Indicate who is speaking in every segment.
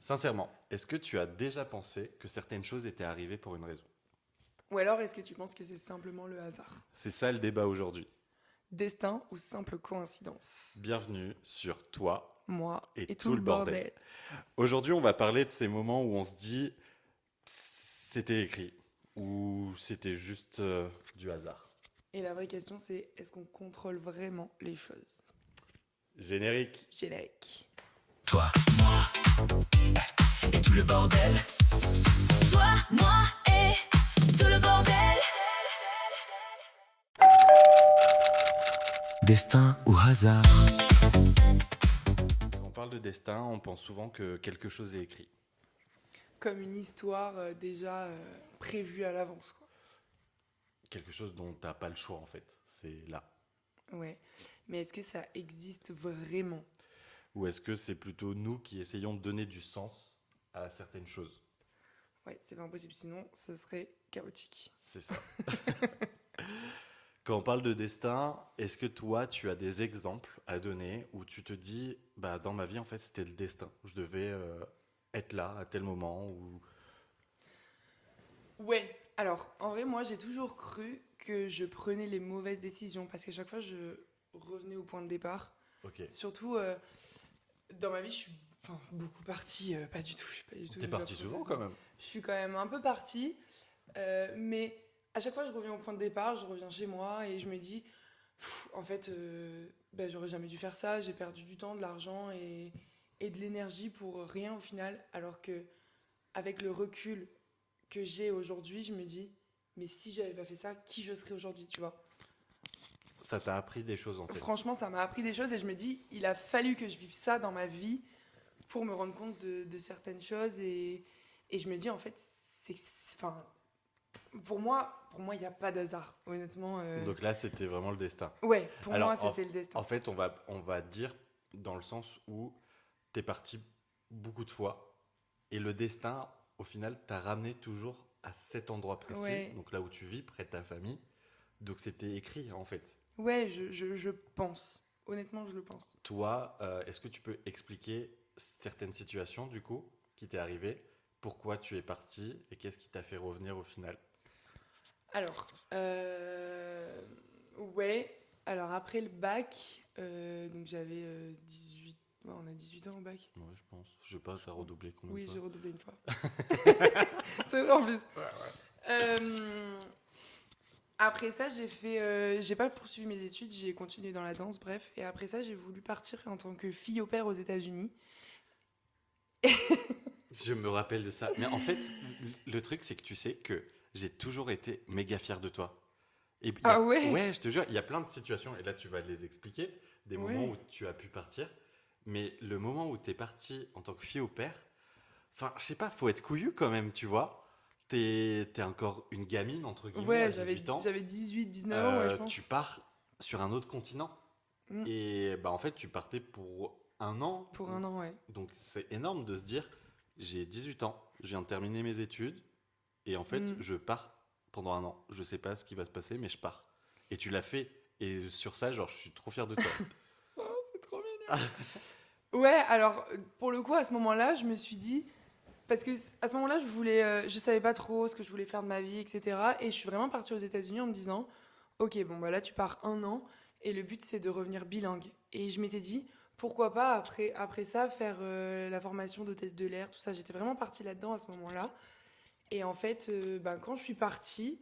Speaker 1: Sincèrement, est-ce que tu as déjà pensé que certaines choses étaient arrivées pour une raison?
Speaker 2: Ou alors, est-ce que tu penses que c'est simplement le hasard?
Speaker 1: C'est ça le débat aujourd'hui.
Speaker 2: Destin ou simple coïncidence?
Speaker 1: Bienvenue sur Toi
Speaker 2: Moi
Speaker 1: et
Speaker 2: et tout
Speaker 1: tout
Speaker 2: le
Speaker 1: le bordel.
Speaker 2: bordel.
Speaker 1: Aujourd'hui, on va parler de ces moments où on se dit c'était écrit ou c'était juste du hasard.
Speaker 2: Et la vraie question, c'est est-ce qu'on contrôle vraiment les choses?
Speaker 1: Générique.
Speaker 2: Générique.
Speaker 3: Toi, moi et tout le bordel. Toi, moi et tout le bordel. Destin ou hasard?
Speaker 1: Quand on parle de destin, on pense souvent que quelque chose est écrit.
Speaker 2: Comme une histoire déjà prévue à l'avance, quoi.
Speaker 1: Quelque chose dont t'as pas le choix en fait. C'est là.
Speaker 2: Ouais. Mais est-ce que ça existe vraiment?
Speaker 1: Ou est-ce que c'est plutôt nous qui essayons de donner du sens à certaines choses?
Speaker 2: Ouais, c'est pas impossible, sinon ça serait chaotique.
Speaker 1: C'est ça. Quand on parle de destin, est-ce que toi, tu as des exemples à donner où tu te dis, bah, dans ma vie, en fait, c'était le destin. Je devais être là à tel moment ou...
Speaker 2: Ouais, alors en vrai, moi j'ai toujours cru que je prenais les mauvaises décisions parce qu'à chaque fois je revenais au point de départ.
Speaker 1: Ok.
Speaker 2: Surtout dans ma vie, je suis beaucoup partie, pas du tout, je suis pas du tout
Speaker 1: T'es
Speaker 2: une meuf
Speaker 1: parti souvent
Speaker 2: princesse,
Speaker 1: quand
Speaker 2: non.
Speaker 1: même.
Speaker 2: Je suis quand même un peu partie, mais à chaque fois je reviens au point de départ, je reviens chez moi et je me dis, en fait, j'aurais jamais dû faire ça, j'ai perdu du temps, de l'argent et de l'énergie pour rien au final, alors que avec le recul que j'ai aujourd'hui, je me dis, mais si j'avais pas fait ça, qui je serais aujourd'hui, tu vois?
Speaker 1: Ça t'a appris des choses en fait.
Speaker 2: Franchement, ça m'a appris des choses et je me dis, il a fallu que je vive ça dans ma vie pour me rendre compte de certaines choses et je me dis, en fait, enfin, il n'y a pas d'hasard, honnêtement.
Speaker 1: Donc là, c'était vraiment le destin.
Speaker 2: Ouais, pour
Speaker 1: Alors,
Speaker 2: moi, c'était le destin.
Speaker 1: en fait, on va dire dans le sens où t'es parti beaucoup de fois et le destin, au final, t'a ramené toujours à cet endroit précis,
Speaker 2: Ouais,
Speaker 1: donc là où tu vis, près de ta famille. Donc c'était écrit en fait.
Speaker 2: ouais, je pense. Honnêtement, je le pense.
Speaker 1: Toi, est-ce que tu peux expliquer certaines situations du coup qui t'est arrivé, pourquoi tu es parti et qu'est-ce qui t'a fait revenir au final?
Speaker 2: Alors, ouais. Alors, après le bac, donc j'avais 18. Ouais, on a 18 ans au bac.
Speaker 1: Moi, je pense. Je sais pas, ça a redoublé combien de
Speaker 2: Oui,
Speaker 1: fois?
Speaker 2: j'ai redoublé une fois. C'est vrai en plus.
Speaker 1: Ouais, ouais.
Speaker 2: Euh, Après ça, j'ai pas poursuivi mes études, j'ai continué dans la danse, bref. Et après ça, j'ai voulu partir en tant que fille au pair aux États-Unis.
Speaker 1: Je me rappelle de ça. Mais en fait, le truc, c'est que tu sais que j'ai toujours été méga fier de toi. Et
Speaker 2: Ah ouais?
Speaker 1: ouais, je te jure, il y a plein de situations, et là tu vas les expliquer, des moments
Speaker 2: Ouais.
Speaker 1: où tu as pu partir. Mais le moment où tu es parti en tant que fille au père, enfin, je sais pas, faut être couillu quand même, tu vois. T'es encore une gamine, entre guillemets, à
Speaker 2: Ouais, j'avais
Speaker 1: 18 ans.
Speaker 2: j'avais 18, 19 ans, ouais, je
Speaker 1: Tu
Speaker 2: pense.
Speaker 1: pars sur un autre continent.
Speaker 2: Mm.
Speaker 1: Et bah, en fait, tu partais pour un an.
Speaker 2: Pour un an, ouais.
Speaker 1: Donc c'est énorme de se dire, j'ai 18 ans, je viens de terminer mes études, et en fait,
Speaker 2: Mm.
Speaker 1: je pars pendant un an. Je sais pas ce qui va se passer, mais je pars. Et tu l'as fait. Et sur ça, genre, je suis trop fier de toi.
Speaker 2: Oh, c'est trop mignon. Ouais, alors pour le coup, à ce moment-là, je me suis dit, parce que à ce moment-là, je savais pas trop ce que je voulais faire de ma vie, etc. Et je suis vraiment partie aux États-Unis en me disant, ok, bon bah là tu pars un an et le but c'est de revenir bilingue. Et je m'étais dit, pourquoi pas après ça faire la formation d'hôtesse de l'air, tout ça. J'étais vraiment partie là-dedans à ce moment-là. Et en fait, quand je suis partie,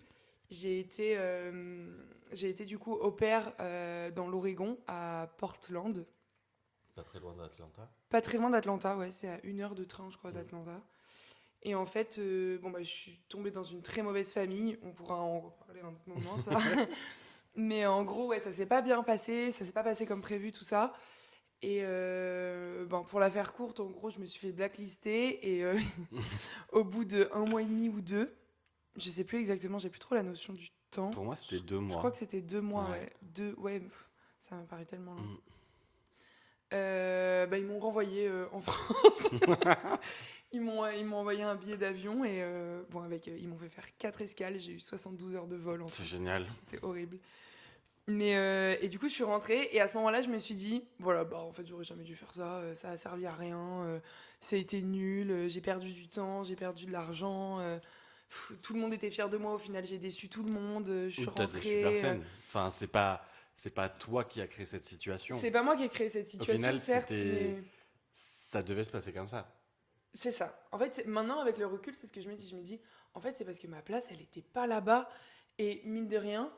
Speaker 2: j'ai été, euh, j'ai été du coup au pair dans l'Oregon à Portland.
Speaker 1: Pas très loin d'Atlanta.
Speaker 2: Pas très loin d'Atlanta, ouais, c'est à 1 heure de train, je crois,
Speaker 1: Mm.
Speaker 2: d'Atlanta. Et en fait, je suis tombée dans une très mauvaise famille. On pourra en reparler un autre moment, ça. Mais en gros, ouais, ça s'est pas bien passé, ça s'est pas passé comme prévu, tout ça. Et pour la faire courte, en gros, je me suis fait blacklister et au bout de 1 mois et demi ou 2, je sais plus exactement, j'ai plus trop la notion du temps.
Speaker 1: Pour moi, c'était deux
Speaker 2: Je crois que
Speaker 1: mois.
Speaker 2: c'était 2 mois,
Speaker 1: Ouais.
Speaker 2: ouais. Ça me paraît tellement long.
Speaker 1: Mm.
Speaker 2: Ils m'ont renvoyé en France. Ils m'ont envoyé un billet d'avion et ils m'ont fait faire 4 escales. J'ai eu 72 heures de vol en
Speaker 1: C'est
Speaker 2: tout.
Speaker 1: génial.
Speaker 2: C'était horrible. Et du coup, je suis rentrée et à ce moment-là, je me suis dit, voilà, bah en fait, j'aurais jamais dû faire ça. Ça a servi à rien. ça a été nul, j'ai perdu du temps, j'ai perdu de l'argent, tout le monde était fier de moi, au final j'ai déçu tout le monde, je suis
Speaker 1: Ou t'as des
Speaker 2: rentrée.
Speaker 1: super scènes. Enfin, c'est pas toi qui as créé cette situation.
Speaker 2: C'est pas moi qui ai créé cette situation,
Speaker 1: final,
Speaker 2: certes,
Speaker 1: c'était-
Speaker 2: mais
Speaker 1: Ça devait se passer comme ça.
Speaker 2: c'est ça. En fait, maintenant avec le recul, c'est ce que je me dis. Je me dis, en fait, c'est parce que ma place, elle était pas là-bas. Et mine de rien,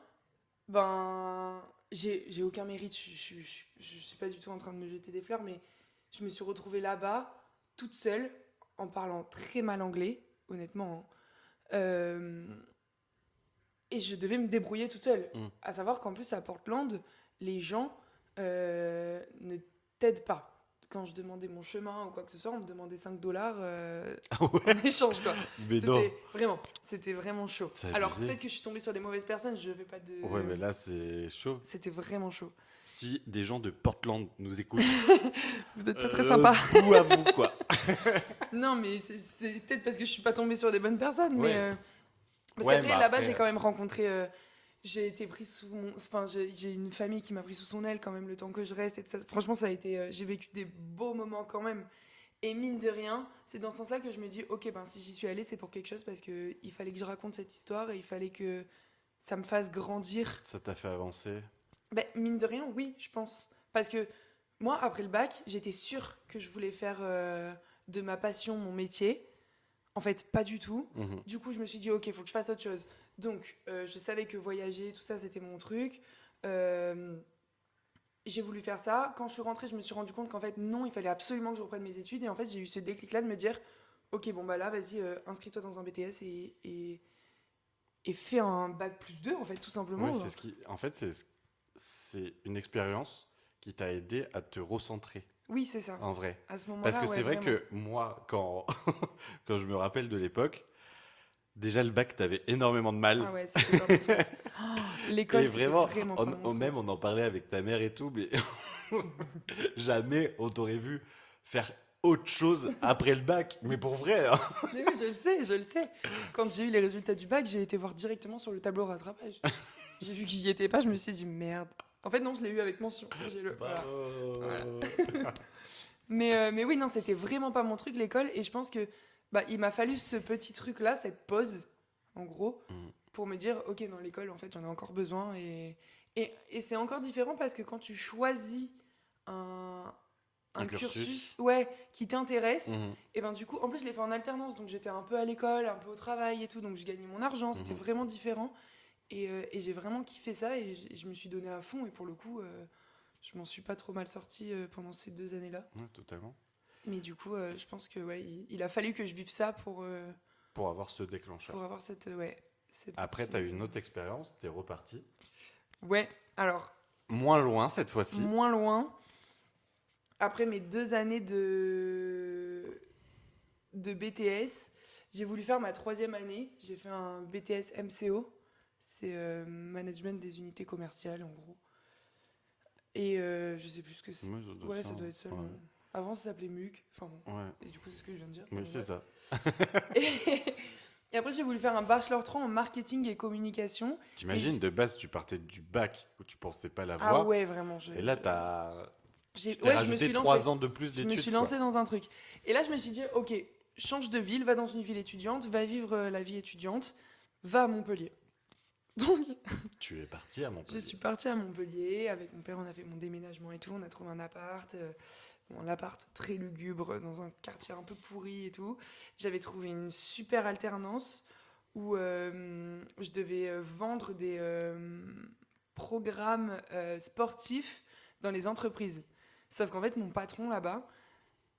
Speaker 2: ben, j'ai aucun mérite. Je suis pas du tout en train de me jeter des fleurs, mais je me suis retrouvée là-bas, toute seule, en parlant très mal anglais, honnêtement, hein. Et je devais me débrouiller toute seule.
Speaker 1: Mm.
Speaker 2: À savoir qu'en plus, à Portland, les gens ne t'aident pas. Quand je demandais mon chemin ou quoi que ce soit, on me demandait $5
Speaker 1: Ah ouais.
Speaker 2: en échange, quoi.
Speaker 1: Mais non.
Speaker 2: C'était vraiment chaud.
Speaker 1: C'est
Speaker 2: Alors
Speaker 1: abusé.
Speaker 2: peut-être que je suis tombée sur les mauvaises personnes, je vais pas de...
Speaker 1: Ouais, mais là, c'est chaud.
Speaker 2: C'était vraiment chaud.
Speaker 1: Si des gens de Portland nous écoutent,
Speaker 2: Vous êtes pas très sympa.
Speaker 1: Bouh à vous, quoi.
Speaker 2: Non, mais c'est peut-être parce que je suis pas tombée sur les bonnes personnes,
Speaker 1: Ouais.
Speaker 2: mais... Parce
Speaker 1: Ouais,
Speaker 2: qu'après,
Speaker 1: bah
Speaker 2: là-bas,
Speaker 1: après,
Speaker 2: j'ai quand même rencontré... j'ai été prise sous mon... Enfin, j'ai une famille qui m'a pris sous son aile quand même le temps que je reste et tout ça. Franchement, ça a été... j'ai vécu des beaux moments quand même. Et mine de rien, c'est dans ce sens-là que je me dis, ok, ben si j'y suis allée, c'est pour quelque chose parce qu'il fallait que je raconte cette histoire et il fallait que ça me fasse grandir.
Speaker 1: Ça t'a fait avancer.
Speaker 2: Ben, mine de rien, oui, je pense. Parce que moi, après le bac, j'étais sûre que je voulais faire de ma passion mon métier. En fait, pas du tout.
Speaker 1: Mhm.
Speaker 2: Du coup, je me suis dit, ok, il faut que je fasse autre chose. Donc, je savais que voyager, tout ça, c'était mon truc. J'ai voulu faire ça. Quand je suis rentrée, je me suis rendu compte qu'en fait, non, il fallait absolument que je reprenne mes études. Et en fait, j'ai eu ce déclic-là de me dire, ok, bon, bah là, vas-y, inscris-toi dans un BTS et fais un bac plus 2, en fait, tout simplement.
Speaker 1: Ouais,
Speaker 2: genre.
Speaker 1: c'est ce qui... En fait, c'est une expérience qui t'a aidé à te recentrer,
Speaker 2: Oui, c'est ça.
Speaker 1: en vrai.
Speaker 2: À ce moment-là,
Speaker 1: Parce que
Speaker 2: ouais,
Speaker 1: c'est vrai
Speaker 2: vraiment.
Speaker 1: que moi, quand je me rappelle de l'époque, déjà le bac, t'avais énormément de mal.
Speaker 2: Ah ouais, c'était pas mon truc. Oh, l'école,
Speaker 1: Et
Speaker 2: c'était
Speaker 1: vraiment,
Speaker 2: vraiment pas mon truc.
Speaker 1: même on en parlait avec ta mère et tout, mais jamais on t'aurait vu faire autre chose après le bac. Mais pour vrai, hein.
Speaker 2: Mais oui, je le sais, je le sais. Quand j'ai eu les résultats du bac, j'ai été voir directement sur le tableau rattrapage. J'ai vu que j'y étais pas, je me suis dit merde. En fait, non, je l'ai eu avec mention. Ça, j'ai le... voilà.
Speaker 1: Bravo.
Speaker 2: Mais oui, non, c'était vraiment pas mon truc, l'école. Et je pense que bah, il m'a fallu ce petit truc-là, cette pause, en gros,
Speaker 1: Mm.
Speaker 2: pour me dire, ok, dans l'école, en fait, j'en ai encore besoin. Et c'est encore différent parce que quand tu choisis un cursus ouais, qui t'intéresse,
Speaker 1: Mhm.
Speaker 2: et ben du coup, en plus, je l'ai fait en alternance. Donc j'étais un peu à l'école, un peu au travail et tout. Donc je gagnais mon argent, c'était
Speaker 1: Mhm.
Speaker 2: vraiment différent. Et j'ai vraiment kiffé ça et je me suis donné à fond. Et pour le coup, je m'en suis pas trop mal sortie pendant ces 2 années-là.
Speaker 1: Ouais, totalement.
Speaker 2: Mais du coup, je pense que ouais, il a fallu que je vive ça pour
Speaker 1: Pour avoir ce déclencheur.
Speaker 2: avoir cette... ouais, ce
Speaker 1: Après,
Speaker 2: petit-
Speaker 1: t'as eu une autre expérience, t'es reparti.
Speaker 2: Ouais, alors,
Speaker 1: Moins loin cette fois-ci.
Speaker 2: moins loin. Après mes 2 années de BTS, j'ai voulu faire ma 3e année. J'ai fait un BTS MCO. C'est Management des unités commerciales, en gros. Et je sais plus ce que c'est.
Speaker 1: Ouais, ça doit
Speaker 2: Ouais,
Speaker 1: être
Speaker 2: ça
Speaker 1: ça.
Speaker 2: doit être ça.
Speaker 1: Ouais.
Speaker 2: Avant, ça s'appelait MUC. Enfin bon.
Speaker 1: Ouais,
Speaker 2: Et du coup, c'est ce que je viens de dire.
Speaker 1: mais
Speaker 2: Bon,
Speaker 1: c'est
Speaker 2: bref.
Speaker 1: ça.
Speaker 2: Et après, j'ai voulu faire un bachelor 3 en marketing et communication.
Speaker 1: T'imagines,
Speaker 2: Mais
Speaker 1: de base, tu partais du bac où tu pensais pas
Speaker 2: Ah
Speaker 1: l'avoir.
Speaker 2: ouais, vraiment.
Speaker 1: Et là, tu
Speaker 2: j'ai
Speaker 1: t'es
Speaker 2: ouais, je me
Speaker 1: rajouté
Speaker 2: suis
Speaker 1: 3
Speaker 2: lancée.
Speaker 1: ans de plus
Speaker 2: Je
Speaker 1: d'études.
Speaker 2: me suis
Speaker 1: quoi.
Speaker 2: lancée dans un truc. Et là, je me suis dit, ok, change de ville, va dans une ville étudiante, va vivre la vie étudiante, va à Montpellier. Donc,
Speaker 1: Tu es parti à Montpellier.
Speaker 2: je suis partie à Montpellier. Avec mon père, on a fait mon déménagement et tout. On a trouvé un appart. Bon, l'appart très lugubre, dans un quartier un peu pourri et tout. J'avais trouvé une super alternance où je devais vendre des programmes sportifs dans les entreprises. Sauf qu'en fait, mon patron là-bas,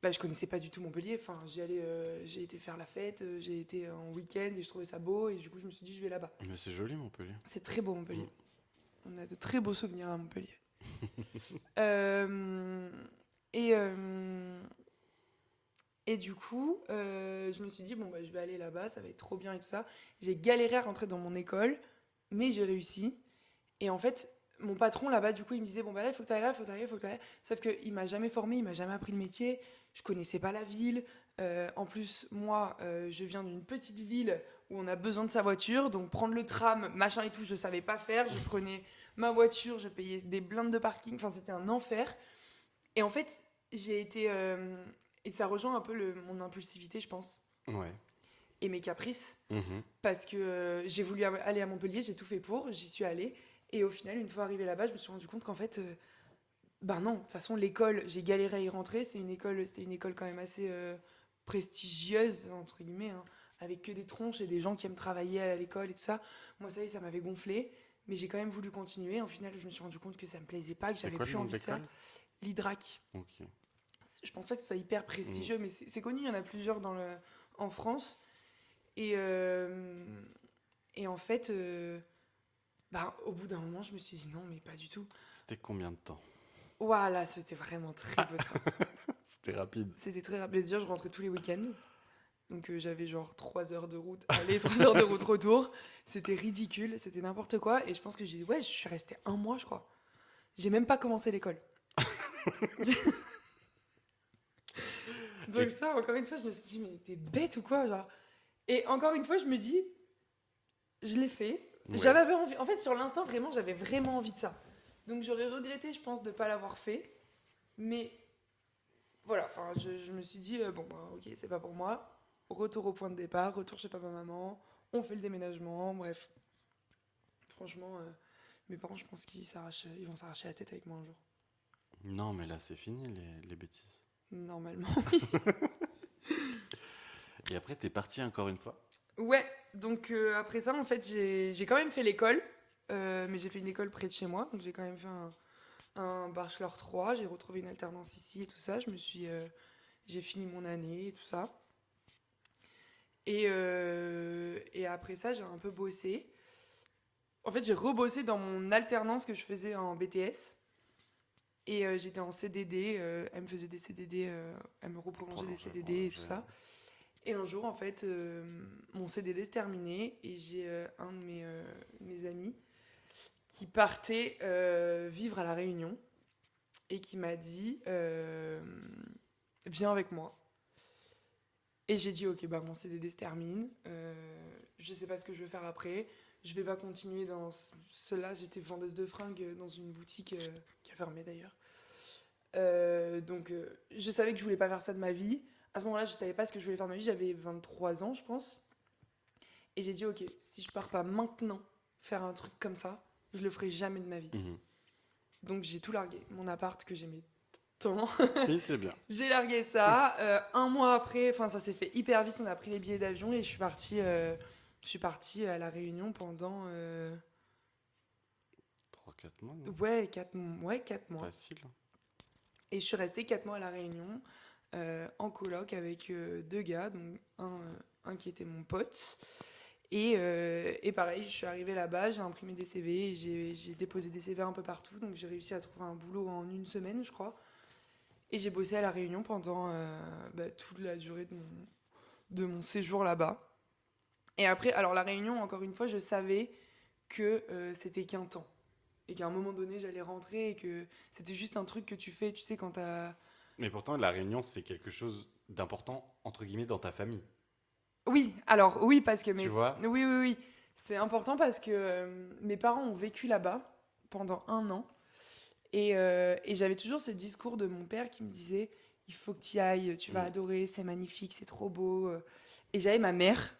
Speaker 2: bah, je connaissais pas du tout Montpellier. Enfin, j'ai été faire la fête, j'ai été en week-end et je trouvais ça beau. Et du coup, je me suis dit, je vais là-bas.
Speaker 1: Mais c'est joli, Montpellier.
Speaker 2: C'est très beau, Montpellier. On a de très beaux souvenirs à Montpellier. Euh, et, euh, et du coup, je me suis dit, bon, bah, je vais aller là-bas, ça va être trop bien et tout ça. J'ai galéré à rentrer dans mon école, mais j'ai réussi. Et en fait, mon patron là-bas, du coup, il me disait, bon, bah là, il faut que tu ailles là, il faut que tu ailles là, il faut que tu ailles là. Sauf qu'il m'a jamais formé, il m'a jamais appris le métier. Je connaissais pas la ville. En plus, moi, je viens d'une petite ville où on a besoin de sa voiture. Donc, prendre le tram, machin et tout, je savais pas faire. Je prenais ma voiture, je payais des blindes de parking. Enfin, c'était un enfer. Et en fait, j'ai été Et ça rejoint un peu mon impulsivité, je pense,
Speaker 1: Ouais.
Speaker 2: et mes caprices.
Speaker 1: Mhm.
Speaker 2: Parce que j'ai voulu aller à Montpellier, j'ai tout fait pour, j'y suis allée. Et au final, une fois arrivée là-bas, je me suis rendu compte qu'en fait, ben non, de toute façon, l'école, j'ai galéré à y rentrer. C'était une école quand même assez prestigieuse, entre guillemets, hein, avec que des tronches et des gens qui aiment travailler à l'école et tout ça. Moi, ça y est, ça m'avait gonflé. Mais j'ai quand même voulu continuer. Au final, je me suis rendu compte que ça me plaisait pas, que
Speaker 1: C'était
Speaker 2: j'avais
Speaker 1: quoi le
Speaker 2: plus
Speaker 1: nom
Speaker 2: envie
Speaker 1: de
Speaker 2: de ça.
Speaker 1: l'école?
Speaker 2: L'Hydrac.
Speaker 1: Ok.
Speaker 2: Je pense pas que ce soit hyper prestigieux, mais c'est connu. Il y en a plusieurs en France. Et, et en fait, bah, au bout d'un moment, je me suis dit non, mais pas du tout.
Speaker 1: C'était combien de temps?
Speaker 2: Voilà, c'était vraiment très peu de temps.
Speaker 1: C'était rapide.
Speaker 2: C'était très rapide. Déjà, je rentrais tous les week-ends. Donc j'avais genre 3 heures de route aller, 3 heures de route retour. C'était ridicule, c'était n'importe quoi. Et je pense que je suis restée 1 mois, je crois. J'ai même pas commencé l'école. Donc
Speaker 1: Et-
Speaker 2: ça, encore une fois, je me suis dit, mais t'es bête ou quoi, genre. Et encore une fois, je me dis, je l'ai fait.
Speaker 1: Ouais.
Speaker 2: J'avais envie. En fait, sur l'instant, vraiment, j'avais vraiment envie de ça. Donc j'aurais regretté, je pense, de pas l'avoir fait. Mais voilà, enfin, je me suis dit, bon, bah, ok, c'est pas pour moi. Retour au point de départ, retour chez papa-maman. On fait le déménagement, bref. Franchement, mes parents, je pense ils vont s'arracher la tête avec moi un jour.
Speaker 1: Non, mais là, c'est fini, les bêtises.
Speaker 2: Normalement.
Speaker 1: Et après, t'es parti encore une fois?
Speaker 2: Ouais, donc après ça, en fait, j'ai quand même fait l'école. Mais j'ai fait une école près de chez moi. Donc j'ai quand même fait un bachelor 3. J'ai retrouvé une alternance ici et tout ça. J'ai fini mon année et tout ça. Et après ça, j'ai un peu bossé. En fait, j'ai rebossé dans mon alternance que je faisais en BTS. Et j'étais en CDD. Elle me faisait des CDD. Elle me reprolongeait des CDD et tout ça. Et un jour, en fait, mon CDD se terminait. Et j'ai un de mes amis qui partait vivre à La Réunion. Et qui m'a dit viens avec moi. Et j'ai dit ok, bah mon CDD se termine. Je sais pas ce que je vais faire après. Je vais pas continuer dans cela. J'étais vendeuse de fringues dans une boutique qui a fermé d'ailleurs. Donc je savais que je voulais pas faire ça de ma vie. À ce moment-là, je savais pas ce que je voulais faire de ma vie. J'avais 23 ans, je pense. Et j'ai dit ok, si je pars pas maintenant faire un truc comme ça, je le ferai jamais de ma vie.
Speaker 1: Mhm.
Speaker 2: Donc j'ai tout largué. Mon appart que j'aimais tant.
Speaker 1: Oui, c'est bien.
Speaker 2: J'ai largué ça. 1 mois après, enfin ça s'est fait hyper vite. On a pris les billets d'avion et je suis partie à La Réunion pendant
Speaker 1: 3-4 mois, non?
Speaker 2: ouais, 4 mois.
Speaker 1: Facile.
Speaker 2: Et je suis restée 4 mois à La Réunion en coloc avec 2 gars, donc un qui était mon pote. Et pareil, je suis arrivée là-bas, j'ai imprimé des CV, et j'ai déposé des CV un peu partout, donc j'ai réussi à trouver un boulot en 1 semaine, je crois. Et j'ai bossé à La Réunion pendant toute la durée de mon séjour là-bas. Et après, alors La Réunion, encore une fois, je savais que c'était qu'un temps. Et qu'à un moment donné, j'allais rentrer et que c'était juste un truc que tu fais, tu sais, quand t'as...
Speaker 1: Mais pourtant, la réunion, c'est quelque chose d'important, entre guillemets, dans ta famille.
Speaker 2: Oui, alors oui, parce que...
Speaker 1: Tu vois?
Speaker 2: Oui, oui, oui. C'est important parce que mes parents ont vécu là-bas pendant 1 an. Et j'avais toujours ce discours de mon père qui me disait il faut que tu y ailles, tu vas adorer, c'est magnifique, c'est trop beau. Et j'avais ma mère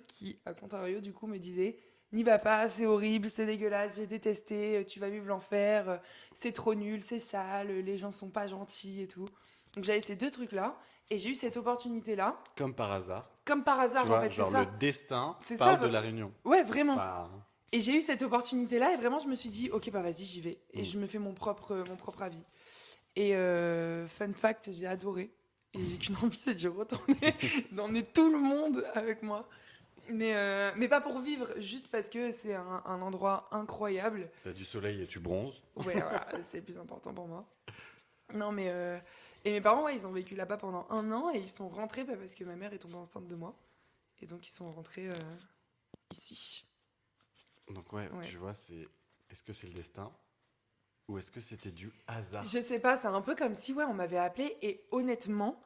Speaker 2: qui, à contrario, du coup, me disait n'y va pas, c'est horrible, c'est dégueulasse, j'ai détesté, tu vas vivre l'enfer, c'est trop nul, c'est sale, les gens sont pas gentils et tout. Donc j'avais ces 2 trucs-là. Et j'ai eu cette opportunité-là,
Speaker 1: Comme par hasard.
Speaker 2: comme par hasard,
Speaker 1: Tu vois,
Speaker 2: en fait, c'est
Speaker 1: genre
Speaker 2: ça.
Speaker 1: le destin
Speaker 2: C'est
Speaker 1: parle
Speaker 2: ça,
Speaker 1: de la réunion.
Speaker 2: Ouais, vraiment.
Speaker 1: Enfin,
Speaker 2: Et j'ai eu cette opportunité-là et vraiment je me suis dit ok bah vas-y j'y vais et
Speaker 1: Mm.
Speaker 2: je me fais mon propre avis. Et fun fact, j'ai adoré et j'ai qu'une envie c'est d'y retourner, d'emmener tout le monde avec moi. Mais pas pour vivre, juste parce que c'est un endroit incroyable.
Speaker 1: t'as du soleil et tu bronzes.
Speaker 2: Ouais voilà, c'est le plus important pour moi. Non mais et mes parents ouais, ils ont vécu là-bas pendant 1 an et ils sont rentrés parce que ma mère est tombée enceinte de moi et donc ils sont rentrés ici.
Speaker 1: Donc ouais,
Speaker 2: Ouais.
Speaker 1: tu vois, est-ce que c'est le destin ou est-ce que c'était du hasard?
Speaker 2: Je sais pas, c'est un peu comme si ouais, on m'avait appelé et honnêtement,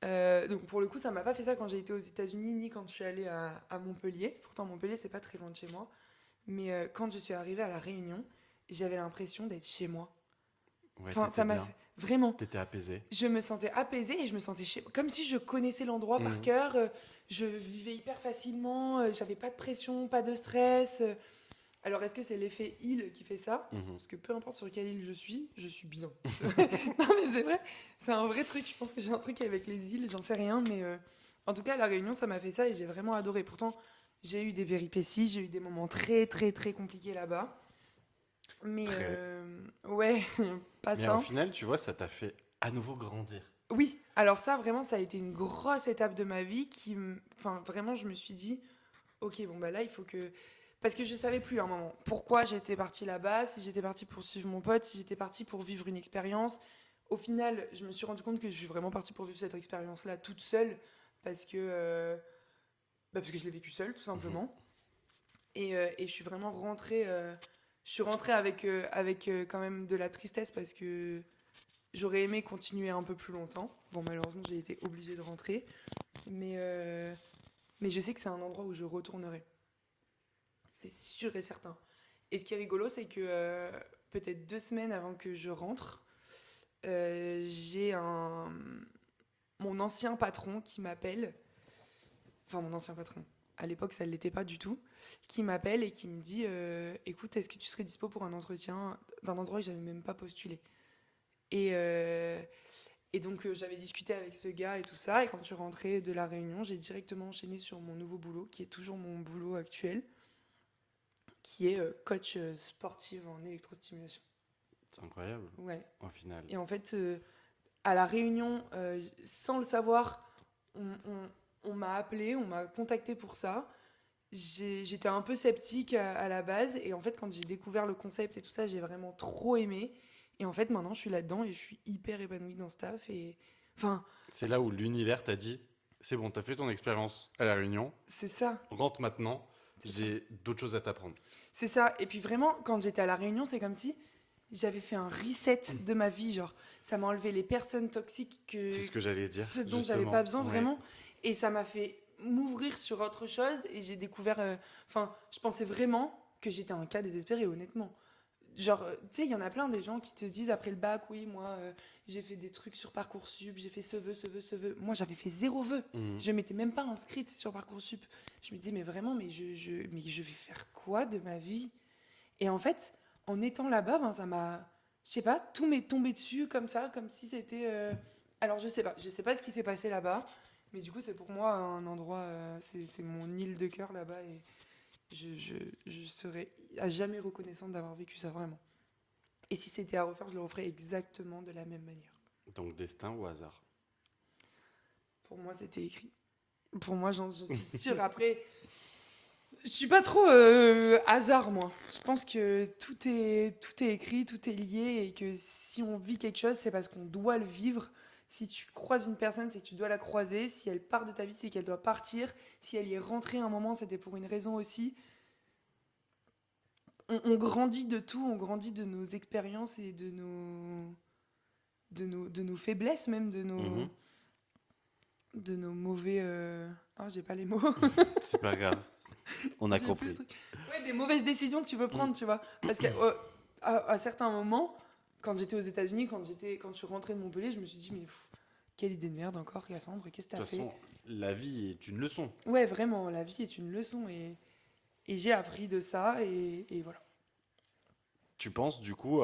Speaker 2: donc pour le coup, ça m'a pas fait ça quand j'ai été aux États-Unis ni quand je suis allée à Montpellier. Pourtant, Montpellier, c'est pas très loin de chez moi. Mais quand je suis arrivée à La Réunion, j'avais l'impression d'être chez moi.
Speaker 1: Ouais,
Speaker 2: Enfin,
Speaker 1: t'étais
Speaker 2: ça m'a
Speaker 1: bien.
Speaker 2: fait... Vraiment.
Speaker 1: T'étais apaisé.
Speaker 2: Je me sentais apaisée et je me sentais comme si je connaissais l'endroit par
Speaker 1: Mhm.
Speaker 2: cœur. Je vivais hyper facilement, j'avais pas de pression, pas de stress. Alors, est-ce que c'est l'effet île qui fait ça?
Speaker 1: Mhm.
Speaker 2: Parce que peu importe sur quelle île je suis bien. Non, mais c'est vrai, c'est un vrai truc. Je pense que j'ai un truc avec les îles, j'en sais rien. Mais en tout cas, La Réunion, ça m'a fait ça et j'ai vraiment adoré. Pourtant, j'ai eu des péripéties, j'ai eu des moments très, très, très compliqués là-bas. Mais
Speaker 1: Très.
Speaker 2: ouais, pas
Speaker 1: Mais au
Speaker 2: simple.
Speaker 1: final, tu vois, ça t'a fait à nouveau grandir.
Speaker 2: Oui, alors ça, vraiment, ça a été une grosse étape de ma vie Enfin, vraiment, je me suis dit, ok, bon, bah là, il faut que... Parce que je savais plus à un moment pourquoi j'étais partie là-bas, si j'étais partie pour suivre mon pote, si j'étais partie pour vivre une expérience. Au final, je me suis rendu compte que je suis vraiment partie pour vivre cette expérience-là toute seule, parce que, parce que je l'ai vécue seule, tout
Speaker 1: Mhm.
Speaker 2: simplement. Et je suis vraiment rentrée... je suis rentrée avec quand même de la tristesse, parce que j'aurais aimé continuer un peu plus longtemps. Bon, malheureusement, j'ai été obligée de rentrer. Mais je sais que c'est un endroit où je retournerai. C'est sûr et certain. Et ce qui est rigolo, c'est que peut-être 2 semaines avant que je rentre, j'ai mon ancien patron qui m'appelle. Enfin, mon ancien patron. À l'époque, ça ne l'était pas du tout. Qui m'appelle et qui me dit écoute, est-ce que tu serais dispo pour un entretien d'un endroit où j'avais même pas postulé? Et, euh, Et donc j'avais discuté avec ce gars et tout ça. Et quand je suis rentrée de la Réunion, j'ai directement enchaîné sur mon nouveau boulot, qui est toujours mon boulot actuel, qui est coach sportive en électrostimulation.
Speaker 1: C'est incroyable,
Speaker 2: Ouais.
Speaker 1: au final.
Speaker 2: Et en fait, à la Réunion, sans le savoir, on m'a appelé, on m'a contacté pour ça. J'étais un peu sceptique à la base. Et en fait, quand j'ai découvert le concept et tout ça, j'ai vraiment trop aimé. Et en fait, maintenant, je suis là-dedans et je suis hyper épanouie dans ce taf. Et enfin,
Speaker 1: C'est là où l'univers t'a dit, c'est bon, t'as fait ton expérience à La Réunion,
Speaker 2: c'est ça.
Speaker 1: rentre maintenant,
Speaker 2: C'est ça.
Speaker 1: j'ai d'autres choses à t'apprendre.
Speaker 2: C'est ça. Et puis vraiment, quand j'étais à La Réunion, c'est comme si j'avais fait un reset de ma vie. Genre, ça m'a enlevé les personnes toxiques
Speaker 1: C'est ce que j'allais dire,
Speaker 2: ce dont j'avais
Speaker 1: justement.
Speaker 2: pas besoin
Speaker 1: Ouais.
Speaker 2: vraiment. Et ça m'a fait m'ouvrir sur autre chose. Et j'ai découvert. Enfin, je pensais vraiment que j'étais un cas désespéré, honnêtement. Genre, tu sais, il y en a plein des gens qui te disent après le bac, oui, moi, j'ai fait des trucs sur Parcoursup, j'ai fait ce vœu, ce vœu, ce vœu. Moi, j'avais fait 0 vœu.
Speaker 1: Mhm.
Speaker 2: Je m'étais même pas inscrite sur Parcoursup. Je me disais, mais vraiment, mais je vais faire quoi de ma vie? Et en fait, en étant là-bas, ben, ça m'a, je sais pas, tout m'est tombé dessus comme ça, comme si c'était. Alors, je sais pas ce qui s'est passé là-bas, mais du coup, c'est pour moi un endroit, c'est mon île de cœur là-bas et je serai à jamais reconnaissante d'avoir vécu ça vraiment. Et si c'était à refaire, je le referais exactement de la même manière.
Speaker 1: Donc destin ou hasard?
Speaker 2: Pour moi, c'était écrit. Pour moi, je suis sûre. Après, je suis pas trop hasard, moi. Je pense que tout est écrit, tout est lié, et que si on vit quelque chose, c'est parce qu'on doit le vivre. Si tu croises une personne, c'est que tu dois la croiser. Si elle part de ta vie, c'est qu'elle doit partir. Si elle y est rentrée un moment, c'était pour une raison aussi. On grandit de tout, on grandit de nos expériences et de nos faiblesses, même
Speaker 1: Mhm.
Speaker 2: de nos mauvais. Ah, j'ai pas les mots.
Speaker 1: C'est pas grave, on a
Speaker 2: J'ai plus
Speaker 1: compris.
Speaker 2: le truc. Ouais, des mauvaises décisions que tu peux prendre, tu vois. Parce qu'à à certains moments, quand j'étais aux États-Unis, quand je suis rentrée de Montpellier, je me suis dit, mais quelle idée de merde encore, Cassandre, qu'est-ce que
Speaker 1: De
Speaker 2: t'as
Speaker 1: toute
Speaker 2: fait?
Speaker 1: façon, la vie est une leçon.
Speaker 2: Ouais, vraiment, la vie est une leçon et j'ai appris de ça et voilà.
Speaker 1: Tu penses du coup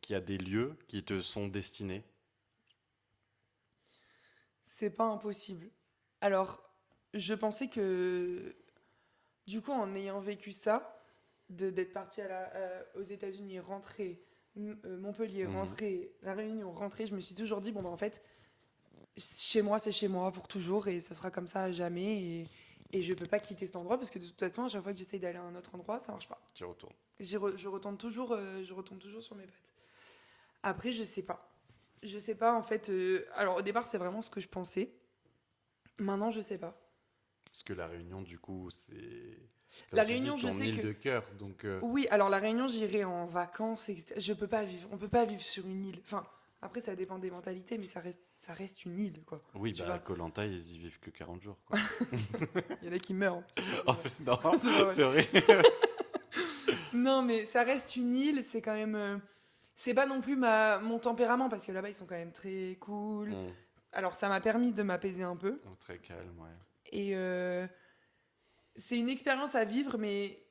Speaker 1: qu'il y a des lieux qui te sont destinés?
Speaker 2: C'est pas impossible. Alors, je pensais que, du coup, en ayant vécu ça, d'être partie aux États-Unis, rentrer, Montpellier,
Speaker 1: Mhm.
Speaker 2: rentrer, La Réunion, rentrer, je me suis toujours dit, bon, bah, en fait, chez moi, c'est chez moi pour toujours et ça sera comme ça à jamais. Et je peux pas quitter cet endroit parce que de toute façon, à chaque fois que j'essaye d'aller à un autre endroit, ça marche pas.
Speaker 1: Tu retournes.
Speaker 2: Je retombe toujours sur mes pattes. Après, je sais pas. Je sais pas, en fait. Alors, au départ, c'est vraiment ce que je pensais. Maintenant, je sais pas.
Speaker 1: Parce que la Réunion, du coup, c'est. Comme
Speaker 2: La
Speaker 1: tu
Speaker 2: Réunion,
Speaker 1: dis,
Speaker 2: je
Speaker 1: ton
Speaker 2: sais
Speaker 1: île
Speaker 2: que.
Speaker 1: de cœur. Donc,
Speaker 2: Oui, alors la Réunion, j'irai en vacances, etc. Je peux pas vivre. On peut pas vivre sur une île. Enfin, après, ça dépend des mentalités, mais ça reste une île, quoi.
Speaker 1: oui,
Speaker 2: Tu
Speaker 1: bah,
Speaker 2: vois.
Speaker 1: à Koh Lanta, ils y vivent que 40 jours. Quoi.
Speaker 2: Il y en a qui meurent.
Speaker 1: Oh, non,
Speaker 2: C'est pas vrai.
Speaker 1: c'est vrai.
Speaker 2: Non, mais ça reste une île. C'est quand même. c'est pas non plus mon tempérament, parce que là-bas, ils sont quand même très cool. Alors, ça m'a permis de m'apaiser un peu.
Speaker 1: Oh, très calme, ouais.
Speaker 2: Et c'est une expérience à vivre, mais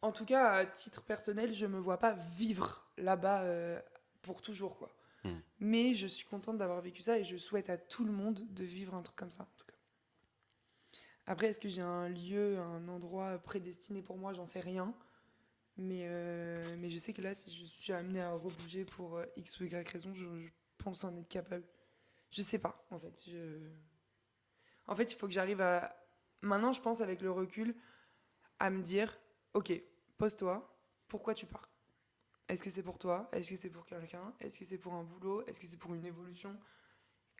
Speaker 2: en tout cas, à titre personnel, je me vois pas vivre là-bas pour toujours, quoi. Mais je suis contente d'avoir vécu ça et je souhaite à tout le monde de vivre un truc comme ça, en tout cas. Après, est-ce que j'ai un lieu, un endroit prédestiné pour moi? J'en sais rien. Mais je sais que là, si je suis amenée à rebouger pour X ou Y raison, je pense en être capable. Je sais pas, en fait. En fait, il faut que j'arrive à... Maintenant, je pense, avec le recul, à me dire, ok, pose-toi, pourquoi tu pars? Est-ce que c'est pour toi? Est-ce que c'est pour quelqu'un? Est-ce que c'est pour un boulot? Est-ce que c'est pour une évolution?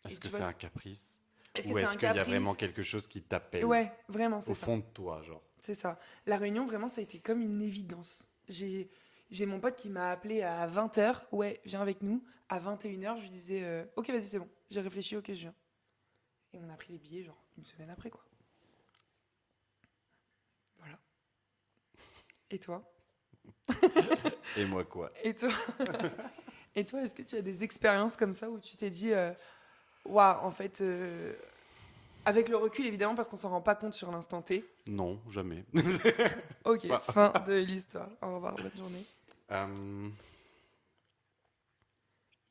Speaker 1: Est-ce que c'est un caprice?
Speaker 2: Est-ce
Speaker 1: Ou
Speaker 2: que c'est
Speaker 1: est-ce
Speaker 2: un
Speaker 1: qu'il y a
Speaker 2: caprice?
Speaker 1: vraiment quelque chose qui t'appelle
Speaker 2: Ouais, vraiment, c'est
Speaker 1: au
Speaker 2: ça.
Speaker 1: fond de toi, genre?
Speaker 2: C'est ça. La réunion, vraiment, ça a été comme une évidence. J'ai mon pote qui m'a appelé à 20h. Ouais, viens avec nous. À 21h, je lui disais ok, vas-y, c'est bon. J'ai réfléchi, ok, je viens. Et on a pris les billets, genre, une semaine après, quoi. Voilà. Et toi?
Speaker 1: Et moi, quoi?
Speaker 2: Et toi? Et toi, est-ce que tu as des expériences comme ça où tu t'es dit waouh, en fait, avec le recul, évidemment, parce qu'on s'en rend pas compte sur l'instant T.
Speaker 1: Non, jamais.
Speaker 2: Ok, fin de l'histoire. Au revoir, bonne journée.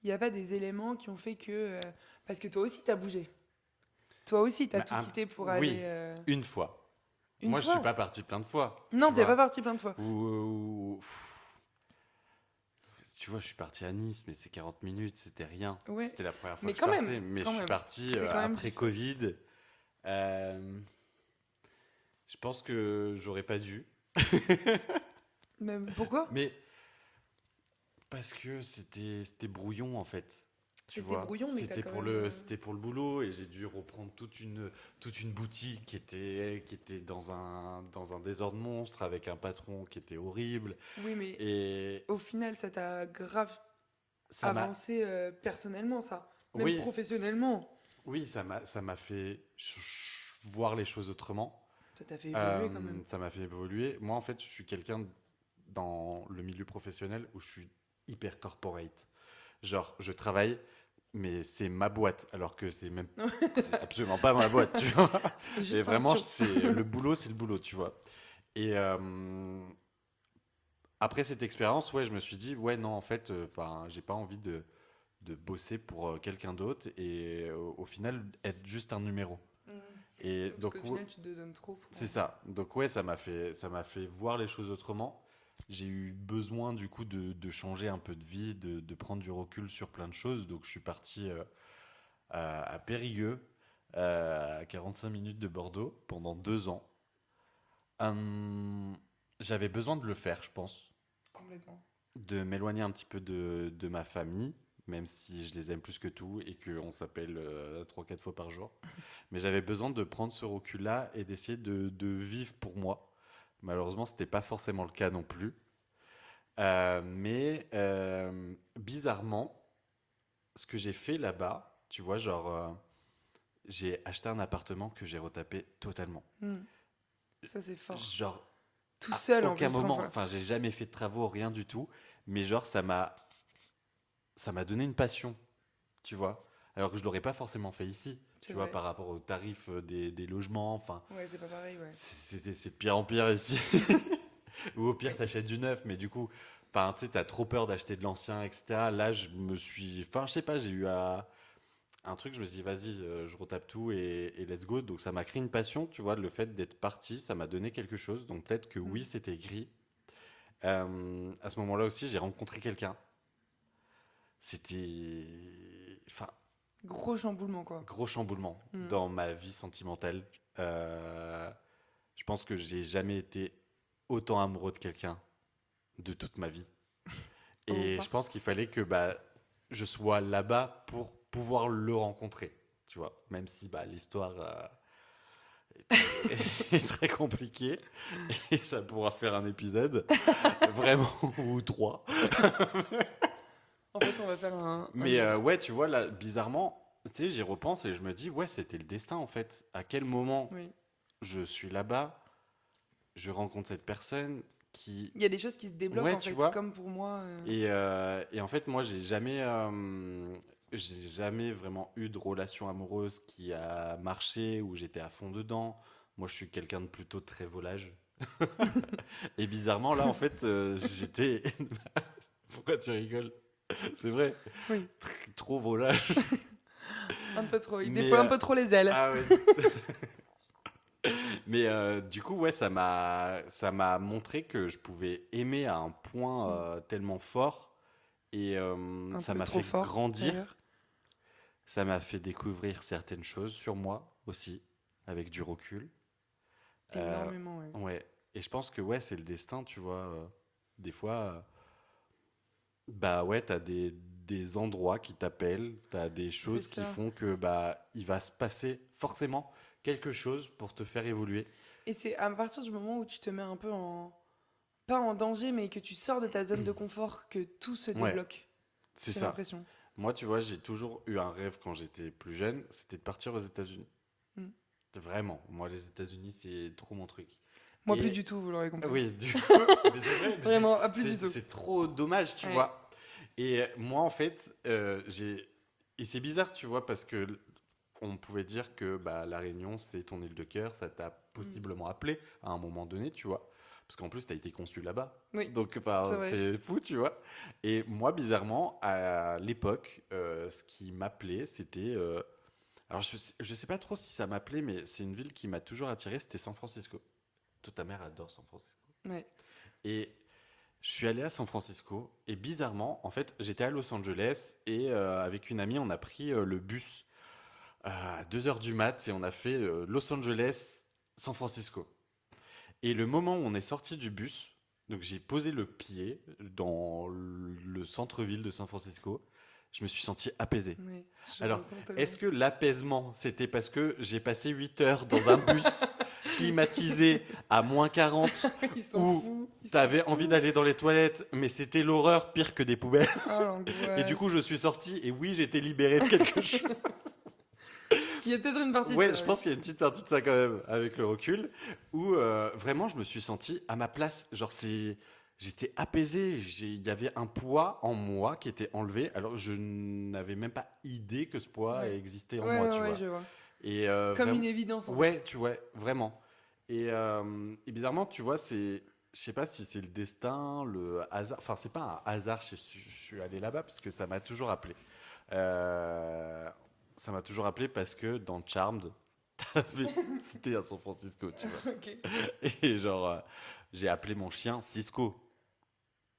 Speaker 2: Il n'y a pas des éléments qui ont fait que... parce que toi aussi, t'as bougé. Toi aussi, t'as tout quitté pour
Speaker 1: oui,
Speaker 2: aller...
Speaker 1: une fois.
Speaker 2: Une
Speaker 1: Moi,
Speaker 2: fois?
Speaker 1: je suis pas parti plein de fois.
Speaker 2: Non,
Speaker 1: tu
Speaker 2: t'es
Speaker 1: vois.
Speaker 2: pas parti plein de fois.
Speaker 1: Tu vois, je suis parti à Nice, mais c'est 40 minutes, c'était rien.
Speaker 2: Ouais.
Speaker 1: C'était la première fois
Speaker 2: Mais
Speaker 1: que
Speaker 2: quand
Speaker 1: je
Speaker 2: même,
Speaker 1: partais. Mais
Speaker 2: quand
Speaker 1: je suis
Speaker 2: même.
Speaker 1: parti
Speaker 2: C'est quand même
Speaker 1: après
Speaker 2: différent.
Speaker 1: Covid. Je pense que j'aurais pas dû.
Speaker 2: Même, pourquoi?
Speaker 1: Mais parce que c'était brouillon, en fait. Tu
Speaker 2: C'était
Speaker 1: vois,
Speaker 2: brouillon, mais
Speaker 1: c'était
Speaker 2: t'as
Speaker 1: pour
Speaker 2: quand même,
Speaker 1: c'était pour le boulot et j'ai dû reprendre toute une boutique qui était dans un désordre monstre avec un patron qui était horrible
Speaker 2: Oui, mais
Speaker 1: et
Speaker 2: au final, ça t'a grave
Speaker 1: ça m'a
Speaker 2: avancé personnellement, ça. Même
Speaker 1: oui
Speaker 2: professionnellement.
Speaker 1: oui ça m'a fait voir les choses autrement.
Speaker 2: Ça t'a fait évoluer quand même.
Speaker 1: Ça m'a fait évoluer. Moi en fait, je suis quelqu'un dans le milieu professionnel où je suis hyper corporate. Genre, je travaille, mais c'est ma boîte, alors que c'est absolument pas ma boîte, tu vois.
Speaker 2: Juste
Speaker 1: Et
Speaker 2: un
Speaker 1: vraiment,
Speaker 2: pio.
Speaker 1: c'est le boulot, tu vois. Et après cette expérience, ouais, je me suis dit, ouais, non, en fait, j'ai pas envie de bosser pour quelqu'un d'autre et au final, être juste un numéro. Et
Speaker 2: Parce
Speaker 1: donc,
Speaker 2: qu'au final, tu te donnes trop.
Speaker 1: c'est ça. Donc ouais, ça m'a fait voir les choses autrement. J'ai eu besoin du coup de changer un peu de vie, de prendre du recul sur plein de choses. Donc je suis parti à Périgueux, à 45 minutes de Bordeaux, pendant 2 ans. J'avais besoin de le faire, je pense,
Speaker 2: Complètement.
Speaker 1: de m'éloigner un petit peu de ma famille, même si je les aime plus que tout et qu'on s'appelle 3-4 fois par jour. Mais j'avais besoin de prendre ce recul-là et d'essayer de vivre pour moi. Malheureusement, ce n'était pas forcément le cas non plus. Mais bizarrement, ce que j'ai fait là-bas, tu vois, genre, j'ai acheté un appartement que j'ai retapé totalement.
Speaker 2: Ça, c'est fort.
Speaker 1: Genre,
Speaker 2: Tout seul,
Speaker 1: à
Speaker 2: en
Speaker 1: aucun
Speaker 2: plus.
Speaker 1: moment, enfin, j'ai jamais fait de travaux, rien du tout. Mais genre, ça m'a donné une passion, tu vois. Alors que je l'aurais pas forcément fait ici,
Speaker 2: C'est
Speaker 1: tu vois,
Speaker 2: vrai.
Speaker 1: par rapport aux tarifs des logements. Enfin,
Speaker 2: Ouais, c'est pas pareil, ouais.
Speaker 1: c'est de pire en pire ici. Ou au pire, t'achètes du neuf, mais du coup, enfin, tu sais, t'as trop peur d'acheter de l'ancien, etc. Là, je sais pas, j'ai eu un truc, je me suis dit, vas-y, je retape tout et let's go. Donc, ça m'a créé une passion, tu vois, le fait d'être parti, ça m'a donné quelque chose. Donc, peut-être que oui, c'était écrit. À ce moment-là aussi, j'ai rencontré quelqu'un. C'était. Enfin,
Speaker 2: Gros chamboulement, quoi.
Speaker 1: gros chamboulement dans ma vie sentimentale. Je pense que j'ai jamais été autant amoureux de quelqu'un de toute ma vie. Et je pense qu'il fallait que je sois là-bas pour pouvoir le rencontrer, tu vois. Même si l'histoire est très compliquée et ça pourra faire un épisode, vraiment, ou 3.
Speaker 2: En fait, on va faire un...
Speaker 1: Mais ouais, tu vois, là, bizarrement, tu sais, j'y repense et je me dis, ouais, c'était le destin, en fait. À quel moment
Speaker 2: Oui.
Speaker 1: je suis là-bas, je rencontre cette personne qui...
Speaker 2: Il y a des choses qui se débloquent,
Speaker 1: Ouais,
Speaker 2: en
Speaker 1: tu
Speaker 2: fait,
Speaker 1: vois.
Speaker 2: comme pour moi.
Speaker 1: Et en fait, moi, j'ai jamais vraiment eu de relation amoureuse qui a marché, où j'étais à fond dedans. Moi, je suis quelqu'un de plutôt très volage. Et bizarrement, là, en fait, j'étais... Pourquoi tu rigoles? C'est vrai,
Speaker 2: Oui,
Speaker 1: trop volage.
Speaker 2: un peu trop. Il
Speaker 1: Mais,
Speaker 2: déploie un peu trop les ailes.
Speaker 1: Ah ouais. Mais du coup, ouais, ça m'a montré que je pouvais aimer à un point tellement fort. Et
Speaker 2: Un
Speaker 1: ça
Speaker 2: peu
Speaker 1: m'a
Speaker 2: trop
Speaker 1: fait
Speaker 2: fort,
Speaker 1: grandir.
Speaker 2: d'ailleurs.
Speaker 1: Ça m'a fait découvrir certaines choses sur moi aussi, avec du recul. Euh,
Speaker 2: Énormément, ouais.
Speaker 1: ouais. Et je pense que ouais, c'est le destin, tu vois. Des fois, bah ouais, t'as des endroits qui t'appellent, t'as des
Speaker 2: C'est
Speaker 1: choses qui
Speaker 2: ça.
Speaker 1: font que bah il va se passer forcément quelque chose pour te faire évoluer.
Speaker 2: Et c'est à partir du moment où tu te mets un peu en... Pas en danger, mais que tu sors de ta zone de confort que tout se
Speaker 1: Ouais,
Speaker 2: débloque.
Speaker 1: c'est
Speaker 2: J'ai
Speaker 1: ça.
Speaker 2: l'impression.
Speaker 1: Moi, tu vois, j'ai toujours eu un rêve quand j'étais plus jeune, c'était de partir aux États-Unis.
Speaker 2: Mm.
Speaker 1: Vraiment, moi, les États-Unis, c'est trop mon truc.
Speaker 2: Moi, plus
Speaker 1: Et
Speaker 2: du tout, vous l'aurez compris.
Speaker 1: oui, du coup, mais c'est vrai, mais
Speaker 2: Vraiment, plus du tout.
Speaker 1: c'est trop dommage, tu
Speaker 2: Ouais.
Speaker 1: vois. Et moi, en fait, j'ai. Et c'est bizarre, tu vois, parce que on pouvait dire que bah, La Réunion, c'est ton île de cœur, ça t'a possiblement appelé à un moment donné, tu vois. Parce qu'en plus, tu as été conçu là-bas.
Speaker 2: Oui,
Speaker 1: Donc,
Speaker 2: c'est
Speaker 1: enfin,
Speaker 2: vrai.
Speaker 1: c'est fou, tu vois. Et moi, bizarrement, à l'époque, ce qui m'appelait, c'était. Alors, je sais pas trop si ça m'appelait, mais c'est une ville qui m'a toujours attiré, c'était San Francisco. Toute ta mère adore San Francisco.
Speaker 2: Ouais.
Speaker 1: Et je suis allé à San Francisco, et bizarrement, en fait, j'étais à Los Angeles, et avec une amie, on a pris le bus à 2 heures du mat, et on a fait Los Angeles, San Francisco. Et le moment où on est sorti du bus, donc j'ai posé le pied dans le centre-ville de San Francisco, je me suis senti apaisé.
Speaker 2: Ouais, je
Speaker 1: Alors,
Speaker 2: ressens tellement.
Speaker 1: est-ce que l'apaisement, c'était parce que j'ai passé 8 heures dans un bus climatisé à -40,
Speaker 2: Ils sont
Speaker 1: où
Speaker 2: fous. Ils sont
Speaker 1: t'avais
Speaker 2: fous.
Speaker 1: envie d'aller dans les toilettes, mais c'était l'horreur pire que des poubelles?
Speaker 2: Oh, l'angoisse.
Speaker 1: Et du coup, je suis sorti, et oui, j'ai été libéré de quelque chose.
Speaker 2: Il y a peut-être une partie de
Speaker 1: Ouais,
Speaker 2: ça,
Speaker 1: je pense qu'il y a une petite partie de ça quand même, avec le recul, où vraiment je me suis senti à ma place. Genre, j'étais apaisé, il y avait un poids en moi qui était enlevé, alors je n'avais même pas idée que ce poids
Speaker 2: Ouais.
Speaker 1: existait en
Speaker 2: Ouais,
Speaker 1: moi,
Speaker 2: ouais,
Speaker 1: tu
Speaker 2: ouais,
Speaker 1: vois.
Speaker 2: je vois.
Speaker 1: Et
Speaker 2: Comme
Speaker 1: vraiment-
Speaker 2: une évidence, en
Speaker 1: Ouais,
Speaker 2: fait.
Speaker 1: tu vois, vraiment. Et bizarrement, tu vois, je sais pas si c'est le destin, le hasard. Enfin, c'est pas un hasard, je suis allé là-bas parce que ça m'a toujours appelé. Euh, Ça m'a toujours appelé parce que dans Charmed, c'était à San Francisco, tu vois.
Speaker 2: Ok.
Speaker 1: Et genre, j'ai appelé mon chien Cisco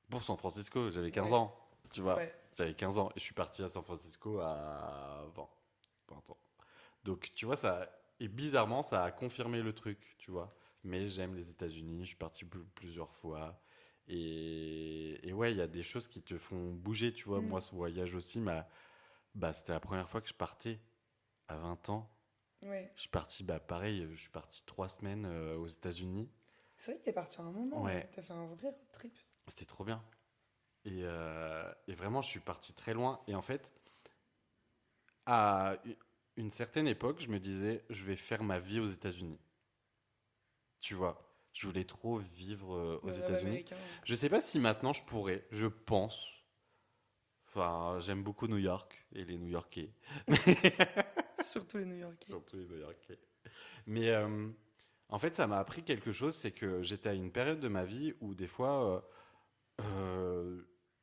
Speaker 1: pour San Francisco. J'avais 15
Speaker 2: Ouais.
Speaker 1: ans, tu
Speaker 2: C'est
Speaker 1: vois.
Speaker 2: vrai.
Speaker 1: J'avais 15 ans et je suis parti à San Francisco à 20 ans. Donc, tu vois, ça. Et bizarrement, ça a confirmé le truc, tu vois. Mais j'aime les États-Unis, je suis parti plusieurs fois. Et ouais, il y a des choses qui te font bouger, tu vois.
Speaker 2: Mm.
Speaker 1: Moi, ce voyage aussi, bah, c'était la première fois que je partais à 20 ans.
Speaker 2: Ouais.
Speaker 1: Je suis parti, bah pareil, je suis parti 3 semaines aux États-Unis.
Speaker 2: C'est vrai que t'es parti à un moment.
Speaker 1: Ouais.
Speaker 2: Hein. T'as fait un vrai road trip.
Speaker 1: C'était trop bien. Et vraiment, je suis parti très loin. Et en fait, à une certaine époque, je me disais, je vais faire ma vie aux États-Unis. Tu vois, je voulais trop vivre aux
Speaker 2: Le rêve
Speaker 1: États-Unis.
Speaker 2: américain.
Speaker 1: Je sais pas si maintenant je pourrais, je pense. Enfin, j'aime beaucoup New York et les New-Yorkais.
Speaker 2: Surtout les New-Yorkais.
Speaker 1: Surtout les New-Yorkais. Mais en fait, ça m'a appris quelque chose, c'est que j'étais à une période de ma vie où des fois,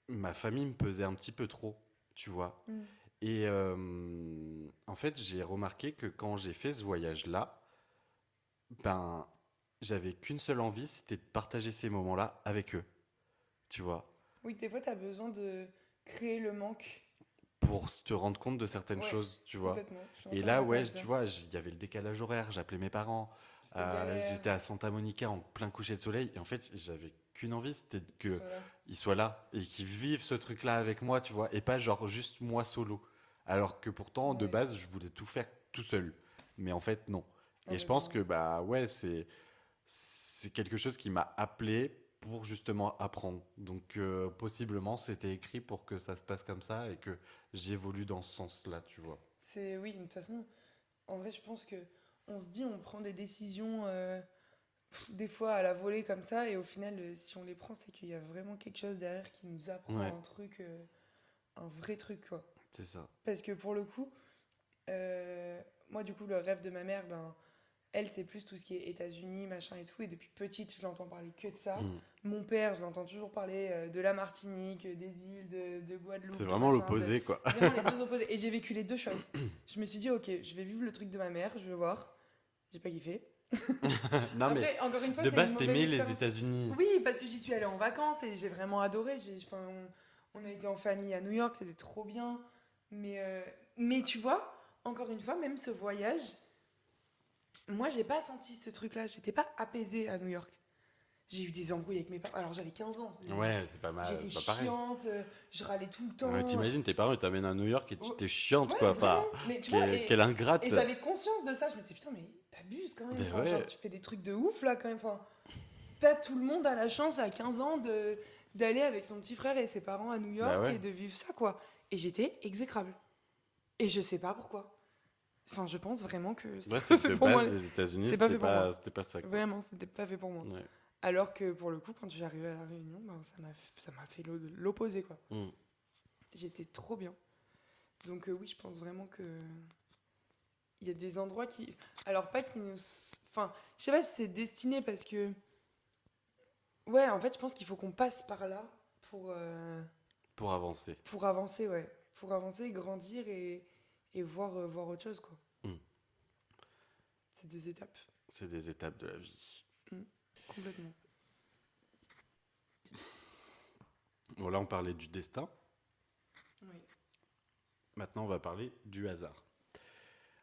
Speaker 1: ma famille me pesait un petit peu trop, tu vois.
Speaker 2: Mm.
Speaker 1: Et en fait, j'ai remarqué que quand j'ai fait ce voyage-là, ben, j'avais qu'une seule envie, c'était de partager ces moments-là avec eux, tu vois.
Speaker 2: Oui, des fois, t'as besoin de créer le manque.
Speaker 1: Pour te rendre compte de certaines
Speaker 2: Ouais,
Speaker 1: choses, tu vois.
Speaker 2: Complètement. Je suis
Speaker 1: Et
Speaker 2: entièrement
Speaker 1: là,
Speaker 2: d'accord
Speaker 1: ouais,
Speaker 2: avec ça.
Speaker 1: tu vois, il y avait le décalage horaire, j'appelais mes parents.
Speaker 2: C'était galère.
Speaker 1: J'étais à Santa Monica en plein coucher de soleil. Et en fait, j'avais qu'une envie, c'était
Speaker 2: Ils
Speaker 1: qu'ils
Speaker 2: sont là.
Speaker 1: soient là et qu'ils vivent ce truc-là avec moi, tu vois. Et pas genre juste moi solo. Alors que pourtant, de
Speaker 2: Ouais.
Speaker 1: base, je voulais tout faire tout seul. Mais en fait, non. Et je
Speaker 2: Honnêtement.
Speaker 1: pense que, bah ouais, c'est quelque chose qui m'a appelé pour justement apprendre. Donc, possiblement, c'était écrit pour que ça se passe comme ça et que j'évolue dans ce sens-là, tu vois.
Speaker 2: Oui, de toute façon, en vrai, je pense que on se dit, on prend des décisions des fois à la volée comme ça, et au final, si on les prend, c'est qu'il y a vraiment quelque chose derrière qui nous apprend
Speaker 1: Ouais.
Speaker 2: un truc, un vrai truc, quoi.
Speaker 1: C'est ça.
Speaker 2: Parce que pour le coup, moi, du coup, le rêve de ma mère, ben, elle, c'est plus tout ce qui est États-Unis, machin et tout. Et depuis petite, je l'entends parler que de ça.
Speaker 1: Mm.
Speaker 2: Mon père, je l'entends toujours parler de la Martinique, des îles, de Guadeloupe.
Speaker 1: C'est
Speaker 2: de
Speaker 1: vraiment
Speaker 2: machin,
Speaker 1: l'opposé, quoi.
Speaker 2: Vraiment les deux opposés. Et j'ai vécu les deux choses. Je me suis dit, ok, je vais vivre le truc de ma mère, je vais voir. J'ai pas kiffé.
Speaker 1: Non, mais
Speaker 2: Après, encore une fois,
Speaker 1: de
Speaker 2: c'est
Speaker 1: base,
Speaker 2: une
Speaker 1: t'aimais
Speaker 2: mauvaise
Speaker 1: les
Speaker 2: expérience.
Speaker 1: États-Unis.
Speaker 2: Oui, parce que j'y suis allée en vacances et j'ai vraiment adoré. Enfin, on a été en famille à New York, c'était trop bien. Mais tu vois, encore une fois, même ce voyage, moi, j'ai pas senti ce truc-là. J'étais pas apaisée à New York. J'ai eu des embrouilles avec mes parents. Alors, j'avais 15 ans.
Speaker 1: Ouais, c'est pas mal.
Speaker 2: J'étais
Speaker 1: C'est pas pareil.
Speaker 2: chiante, je râlais tout le temps.
Speaker 1: Ouais, t'imagines, tes parents ils t'amènent à New York et tu
Speaker 2: Ouais.
Speaker 1: t'es chiante,
Speaker 2: Ouais,
Speaker 1: quoi. Enfin,
Speaker 2: vraiment. Mais tu vois,
Speaker 1: quelle ingrate.
Speaker 2: et j'avais conscience de ça. Je me disais, putain, mais t'abuses quand même.
Speaker 1: Ben
Speaker 2: Enfin,
Speaker 1: ouais.
Speaker 2: genre, tu fais des trucs de ouf là quand même. Enfin, pas tout le monde a la chance à 15 ans d'aller avec son petit frère et ses parents à New York
Speaker 1: Bah ouais.
Speaker 2: et de vivre ça, quoi. Et j'étais exécrable. Et je sais pas pourquoi. Enfin, je pense vraiment que
Speaker 1: Ouais,
Speaker 2: c'est
Speaker 1: c'est
Speaker 2: pas fait
Speaker 1: de
Speaker 2: pour moi.
Speaker 1: base, les États-Unis,
Speaker 2: C'est pas fait pour moi.
Speaker 1: c'était pas ça, quoi.
Speaker 2: Vraiment, c'était pas fait pour moi.
Speaker 1: Ouais.
Speaker 2: Alors que pour le coup, quand je suis arrivée à La Réunion, ben, ça m'a fait l'opposé, quoi.
Speaker 1: Mm.
Speaker 2: J'étais trop bien. Donc oui, je pense vraiment que il y a des endroits qui... Alors pas qui nous... Enfin, je sais pas si c'est destiné parce que... Ouais, en fait, je pense qu'il faut qu'on passe par là
Speaker 1: Pour avancer.
Speaker 2: pour avancer, ouais. Pour avancer, grandir et voir autre chose, quoi.
Speaker 1: Mm.
Speaker 2: C'est des étapes,
Speaker 1: C'est des étapes de la vie.
Speaker 2: complètement.
Speaker 1: Bon, là, on parlait du destin.
Speaker 2: Oui.
Speaker 1: Maintenant, on va parler du hasard.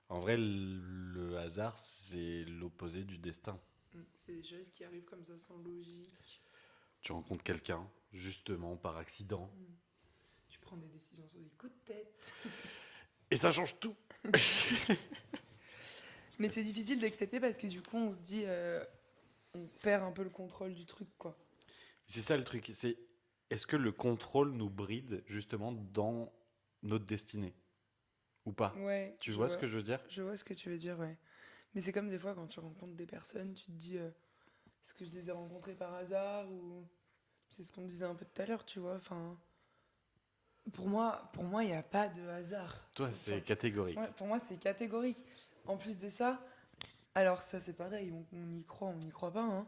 Speaker 1: En vrai, le hasard, c'est l'opposé du destin.
Speaker 2: C'est des choses qui arrivent comme ça, sans logique.
Speaker 1: Tu rencontres quelqu'un, justement, par accident,
Speaker 2: Tu prends des décisions sur des coups de tête.
Speaker 1: et ça change tout.
Speaker 2: Mais c'est difficile d'accepter parce que du coup, on se dit... on perd un peu le contrôle du truc, quoi.
Speaker 1: C'est ça le truc. C'est est-ce que le contrôle nous bride, justement, dans notre destinée ou pas?
Speaker 2: Ouais.
Speaker 1: Tu vois ce que je veux dire?
Speaker 2: Je vois ce que tu veux dire, ouais. Mais c'est comme des fois quand tu rencontres des personnes, tu te dis est-ce que je les ai rencontrées par hasard ou c'est ce qu'on disait un peu tout à l'heure, tu vois. Enfin, pour moi, il n'y a pas de hasard.
Speaker 1: Toi,
Speaker 2: Enfin,
Speaker 1: c'est catégorique.
Speaker 2: ouais, pour moi, c'est catégorique. En plus de ça, alors ça c'est pareil, on y croit, on n'y croit pas, hein.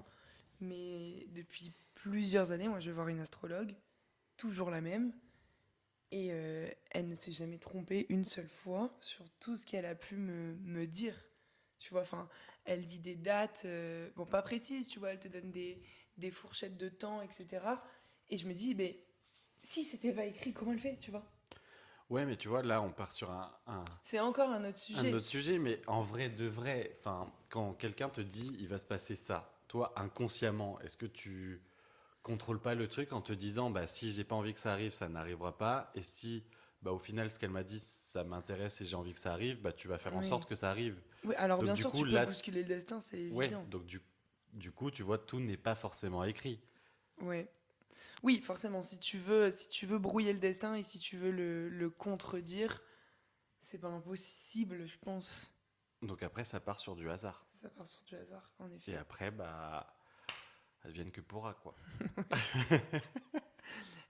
Speaker 2: Mais depuis plusieurs années, moi je vais voir une astrologue, toujours la même. Et elle ne s'est jamais trompée une seule fois sur tout ce qu'elle a pu me dire. Tu vois, enfin, elle dit des dates, bon, pas précises, tu vois, elle te donne des fourchettes de temps, etc. Et je me dis, mais si c'était pas écrit, comment elle fait, tu vois?
Speaker 1: Ouais, mais tu vois, là, on part sur
Speaker 2: C'est encore un autre
Speaker 1: un
Speaker 2: sujet.
Speaker 1: autre sujet, mais en vrai de vrai, enfin, quand quelqu'un te dit il va se passer ça, toi, inconsciemment, est-ce que tu contrôles pas le truc en te disant bah si j'ai pas envie que ça arrive, ça n'arrivera pas, et si bah au final ce qu'elle m'a dit ça m'intéresse et j'ai envie que ça arrive, bah tu vas faire en
Speaker 2: Oui.
Speaker 1: sorte que ça arrive.
Speaker 2: Oui, alors
Speaker 1: Donc,
Speaker 2: bien
Speaker 1: du
Speaker 2: sûr,
Speaker 1: coup,
Speaker 2: tu peux
Speaker 1: là-
Speaker 2: bousculer le destin, c'est
Speaker 1: Ouais,
Speaker 2: évident.
Speaker 1: donc du coup, tu vois, tout n'est pas forcément écrit.
Speaker 2: Ouais. Oui, forcément, si tu veux brouiller le destin et si tu veux le contredire, c'est pas impossible, je pense.
Speaker 1: Donc après, ça part sur du hasard.
Speaker 2: Ça part sur du hasard, en
Speaker 1: Et
Speaker 2: effet.
Speaker 1: après, bah, advienne que pourra, quoi.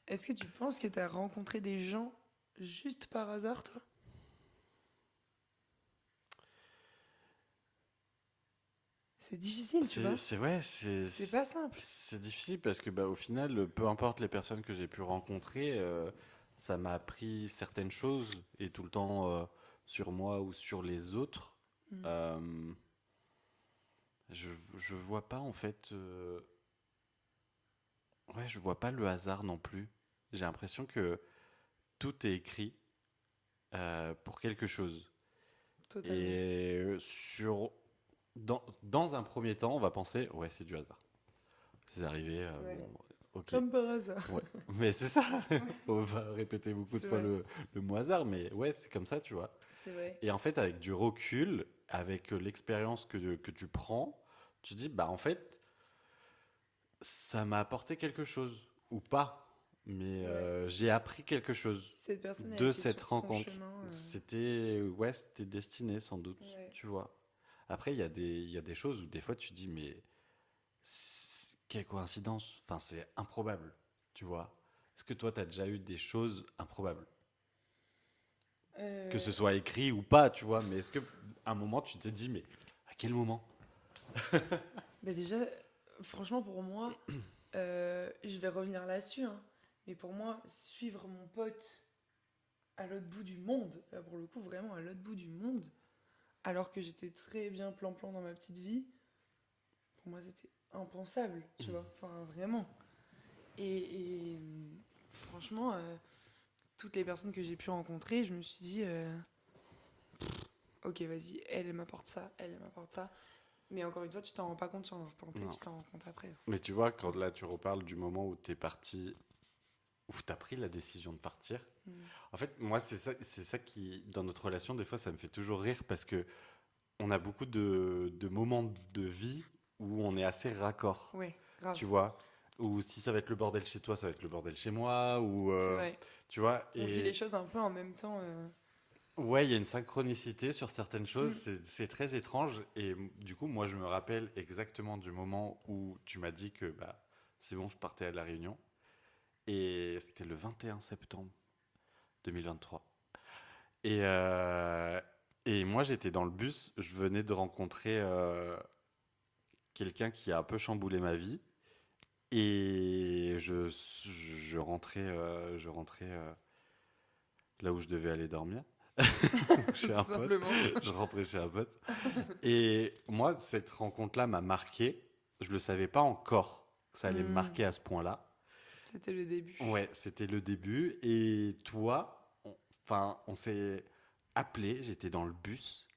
Speaker 2: Est-ce que tu penses que tu as rencontré des gens juste par hasard, toi? C'est difficile, tu vois.
Speaker 1: Ouais,
Speaker 2: C'est pas simple.
Speaker 1: c'est difficile parce que bah, au final, peu importe les personnes que j'ai pu rencontrer, ça m'a appris certaines choses et tout le temps sur moi ou sur les autres.
Speaker 2: Mm.
Speaker 1: Je vois pas en fait. Ouais, je vois pas le hasard non plus. J'ai l'impression que tout est écrit pour quelque chose.
Speaker 2: Totalement.
Speaker 1: Et dans un premier temps, on va penser, ouais, c'est du hasard. C'est arrivé,
Speaker 2: Ouais.
Speaker 1: bon, ok.
Speaker 2: Comme par hasard.
Speaker 1: Ouais. Mais c'est ça. On va répéter beaucoup de
Speaker 2: C'est
Speaker 1: fois
Speaker 2: vrai.
Speaker 1: le mot hasard, mais ouais, c'est comme ça, tu vois.
Speaker 2: C'est vrai.
Speaker 1: Et en fait, avec du recul, avec l'expérience que tu prends, tu dis, bah en fait, ça m'a apporté quelque chose, ou pas, mais
Speaker 2: Ouais.
Speaker 1: j'ai appris quelque chose
Speaker 2: Si cette personne a
Speaker 1: de
Speaker 2: été
Speaker 1: cette
Speaker 2: sur ton
Speaker 1: rencontre.
Speaker 2: chemin,
Speaker 1: C'était destiné sans doute,
Speaker 2: ouais.
Speaker 1: tu vois. Après, il y a des choses où des fois tu dis, mais Quelle coïncidence. Enfin, c'est improbable, tu vois. Est-ce que toi, t'as déjà eu des choses improbables? Que ce soit écrit ou pas, tu vois. Mais est-ce que à un moment, tu te dis, mais à quel moment?
Speaker 2: Bah déjà, franchement, pour moi, je vais revenir là-dessus, hein, mais pour moi, suivre mon pote à l'autre bout du monde, là, pour le coup, vraiment à l'autre bout du monde, alors que j'étais très bien plan-plan dans ma petite vie, pour moi, c'était impensable, tu vois, enfin, vraiment. Et franchement, toutes les personnes que j'ai pu rencontrer, je me suis dit, ok, vas-y, elle m'apporte ça, elle m'apporte ça. Mais encore une fois, tu t'en rends pas compte sur l'instant T,
Speaker 1: Non.
Speaker 2: tu t'en rends compte après.
Speaker 1: Mais tu vois, quand là, tu reparles du moment où t'es parti, où t'as pris la décision de partir.
Speaker 2: Mm.
Speaker 1: En fait, moi, c'est ça qui, dans notre relation, des fois, ça me fait toujours rire parce que on a beaucoup de moments de vie où on est assez raccord,
Speaker 2: Ouais, grave.
Speaker 1: tu vois. Ou si ça va être le bordel chez toi, ça va être le bordel chez moi, ou
Speaker 2: C'est vrai.
Speaker 1: tu vois.
Speaker 2: On vit les
Speaker 1: Et
Speaker 2: choses un peu en même temps.
Speaker 1: ouais, il y a une synchronicité sur certaines choses,
Speaker 2: Mm.
Speaker 1: c'est très étrange. Et du coup, moi, je me rappelle exactement du moment où tu m'as dit que bah, c'est bon, je partais à La Réunion. Et c'était le 21 septembre 2023. Et, euh, et moi, j'étais dans le bus, je venais de rencontrer quelqu'un qui a un peu chamboulé ma vie. Et je rentrais là où je devais aller dormir, chez
Speaker 2: Tout
Speaker 1: un pote.
Speaker 2: simplement.
Speaker 1: Je rentrais chez un pote. Et moi, cette rencontre-là m'a marqué. Je le savais pas encore que ça allait me
Speaker 2: Mm.
Speaker 1: marquer à ce point-là.
Speaker 2: C'était le début.
Speaker 1: Ouais, c'était le début. Et toi, on s'est appelé. J'étais dans le bus.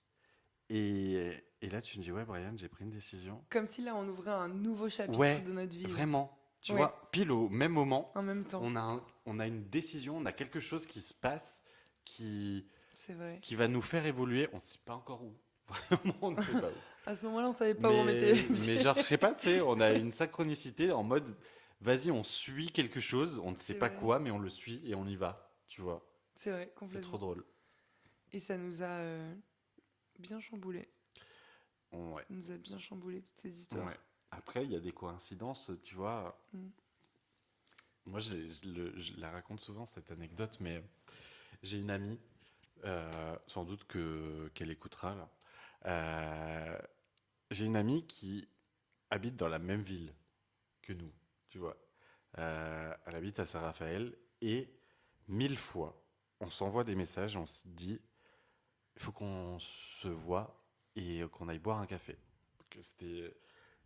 Speaker 1: Et là, tu me dis, ouais, Brian, j'ai pris une décision.
Speaker 2: Comme si là, on ouvrait un nouveau chapitre
Speaker 1: Ouais,
Speaker 2: de notre vie.
Speaker 1: vraiment. Tu
Speaker 2: Ouais.
Speaker 1: vois, pile au même moment,
Speaker 2: En même temps.
Speaker 1: on a une décision, on a quelque chose qui se passe qui,
Speaker 2: C'est vrai.
Speaker 1: qui va nous faire évoluer. On ne sait pas encore où. Vraiment, on ne sait pas où.
Speaker 2: À ce moment-là, on savait pas où on mettait les
Speaker 1: Mais
Speaker 2: pieds.
Speaker 1: genre, je sais pas, tu sais, on a une synchronicité en mode, vas-y, on suit quelque chose, on ne sait
Speaker 2: C'est
Speaker 1: pas
Speaker 2: vrai.
Speaker 1: quoi, mais on le suit et on y va, tu vois.
Speaker 2: C'est vrai,
Speaker 1: C'est trop
Speaker 2: complètement.
Speaker 1: drôle.
Speaker 2: Et ça nous a bien chamboulé.
Speaker 1: Ouais.
Speaker 2: Ça nous a bien chamboulé toutes ces histoires.
Speaker 1: Ouais. Après, il y a des coïncidences, tu vois.
Speaker 2: Mm.
Speaker 1: Moi, je la raconte souvent, cette anecdote, mais j'ai une amie, sans doute qu'elle écoutera, là. Euh, j'ai une amie qui habite dans la même ville que nous, tu vois. Elle habite à Saint-Raphaël et 1000 fois, on s'envoie des messages, on se dit, il faut qu'on se voit et qu'on aille boire un café. Donc, c'était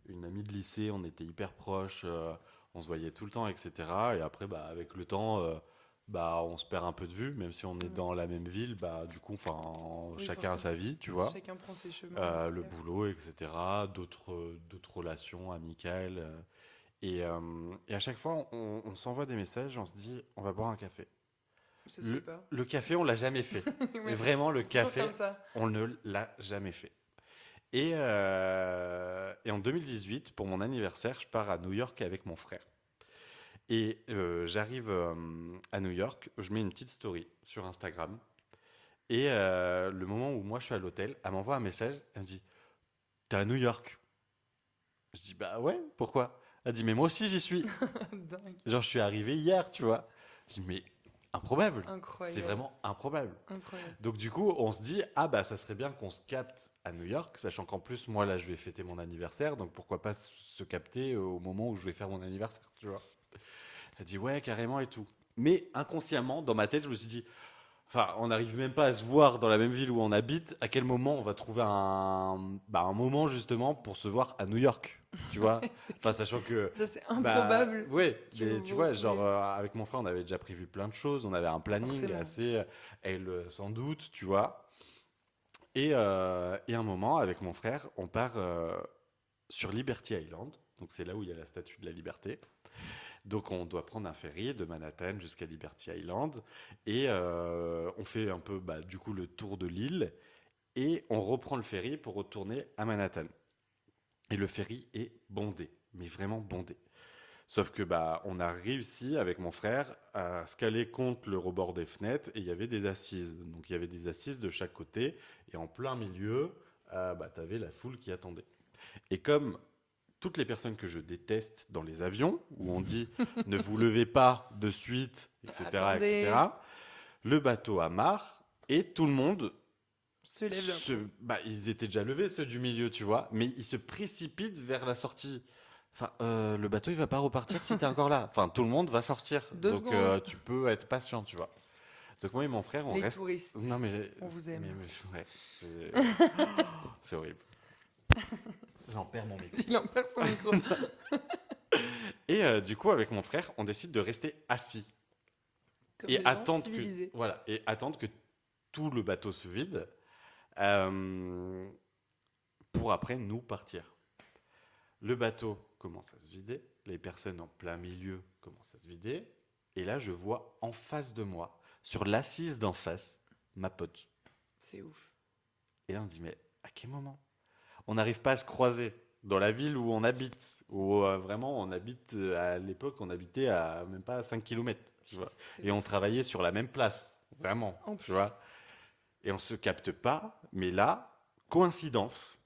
Speaker 1: une amie de lycée, on était hyper proches, on se voyait tout le temps, etc. Et après, bah, avec le temps, bah, on se perd un peu de vue, même si on est
Speaker 2: Mm.
Speaker 1: dans la même ville, bah, du coup,
Speaker 2: Oui,
Speaker 1: chacun a
Speaker 2: forcément.
Speaker 1: sa vie, tu vois.
Speaker 2: Chacun prend ses chemins. c'est
Speaker 1: Le
Speaker 2: clair.
Speaker 1: boulot, etc. D'autres relations amicales. Et à chaque fois, on s'envoie des messages, on se dit, on va boire un café.
Speaker 2: Ça se fait pas.
Speaker 1: Le café, on l'a jamais fait.
Speaker 2: Ouais,
Speaker 1: Mais vraiment, le
Speaker 2: c'est toujours
Speaker 1: café,
Speaker 2: comme ça.
Speaker 1: on ne l'a jamais fait. Et en 2018, pour mon anniversaire, je pars à New York avec mon frère. Et j'arrive à New York, je mets une petite story sur Instagram. Et le moment où moi je suis à l'hôtel, elle m'envoie un message, elle me dit, t'es à New York? Je dis, bah ouais, pourquoi? Elle dit, mais moi aussi j'y suis.
Speaker 2: Dingue.
Speaker 1: Genre, je suis arrivé hier, tu vois. Je dis, mais improbable.
Speaker 2: Incroyable.
Speaker 1: C'est vraiment improbable.
Speaker 2: Incroyable.
Speaker 1: Donc du coup, on se dit, ah bah ça serait bien qu'on se capte à New York, sachant qu'en plus, moi là, je vais fêter mon anniversaire, donc pourquoi pas se capter au moment où je vais faire mon anniversaire, tu vois. Elle dit, ouais, carrément et tout. Mais inconsciemment, dans ma tête, je me suis dit, enfin, on n'arrive même pas à se voir dans la même ville où on habite, à quel moment on va trouver un moment justement pour se voir à New York, tu vois. Enfin, sachant que...
Speaker 2: Ça, c'est
Speaker 1: Bah,
Speaker 2: improbable.
Speaker 1: ouais,
Speaker 2: que
Speaker 1: mais
Speaker 2: vous
Speaker 1: tu
Speaker 2: vous
Speaker 1: vois,
Speaker 2: retrouviez.
Speaker 1: genre avec mon frère, on avait déjà prévu plein de choses, on avait un planning
Speaker 2: Forcément.
Speaker 1: assez, elle sans doute, tu vois. Et un moment, avec mon frère, on part sur Liberty Island, donc c'est là où il y a la Statue de la Liberté. Donc on doit prendre un ferry de Manhattan jusqu'à Liberty Island et on fait un peu, bah, du coup, le tour de l'île et on reprend le ferry pour retourner à Manhattan. Et le ferry est bondé, mais vraiment bondé. Sauf que bah, on a réussi avec mon frère à se caler contre le rebord des fenêtres et il y avait des assises. Donc il y avait des assises de chaque côté et en plein milieu, bah, tu avais la foule qui attendait. Et comme toutes les personnes que je déteste dans les avions, où on dit ne vous levez pas de suite, etc.,
Speaker 2: Attendez.
Speaker 1: etc. Le bateau amarre et tout le monde
Speaker 2: Se lève d'un coup.
Speaker 1: ils étaient déjà levés, ceux du milieu, tu vois, mais ils se précipitent vers la sortie. Enfin, le bateau, il va pas repartir si t'es encore là. Enfin, tout le monde va sortir.
Speaker 2: 2
Speaker 1: Donc,
Speaker 2: secondes.
Speaker 1: tu peux être patient, tu vois. Donc, moi et mon frère, on
Speaker 2: Les
Speaker 1: reste.
Speaker 2: touristes.
Speaker 1: Non, mais.
Speaker 2: On vous aime.
Speaker 1: Ouais, c'est horrible. J'en perds mon micro.
Speaker 2: Il en perd son micro.
Speaker 1: Et du coup, avec mon frère, on décide de rester assis
Speaker 2: Comme
Speaker 1: et
Speaker 2: des gens
Speaker 1: attendre
Speaker 2: civilisés.
Speaker 1: et attendre que tout le bateau se vide euh, pour après nous partir. Le bateau commence à se vider, les personnes en plein milieu commencent à se vider, et là je vois en face de moi, sur l'assise d'en face, ma pote.
Speaker 2: C'est ouf.
Speaker 1: Et là on dit mais à quel moment? On n'arrive pas à se croiser dans la ville où on habite, où vraiment on habite, à l'époque on habitait à même pas 5 km, tu vois.
Speaker 2: C'est
Speaker 1: Et on
Speaker 2: ouf.
Speaker 1: travaillait sur la même place, vraiment,
Speaker 2: En
Speaker 1: tu
Speaker 2: plus.
Speaker 1: vois. Et on se capte pas, mais là, coïncidence,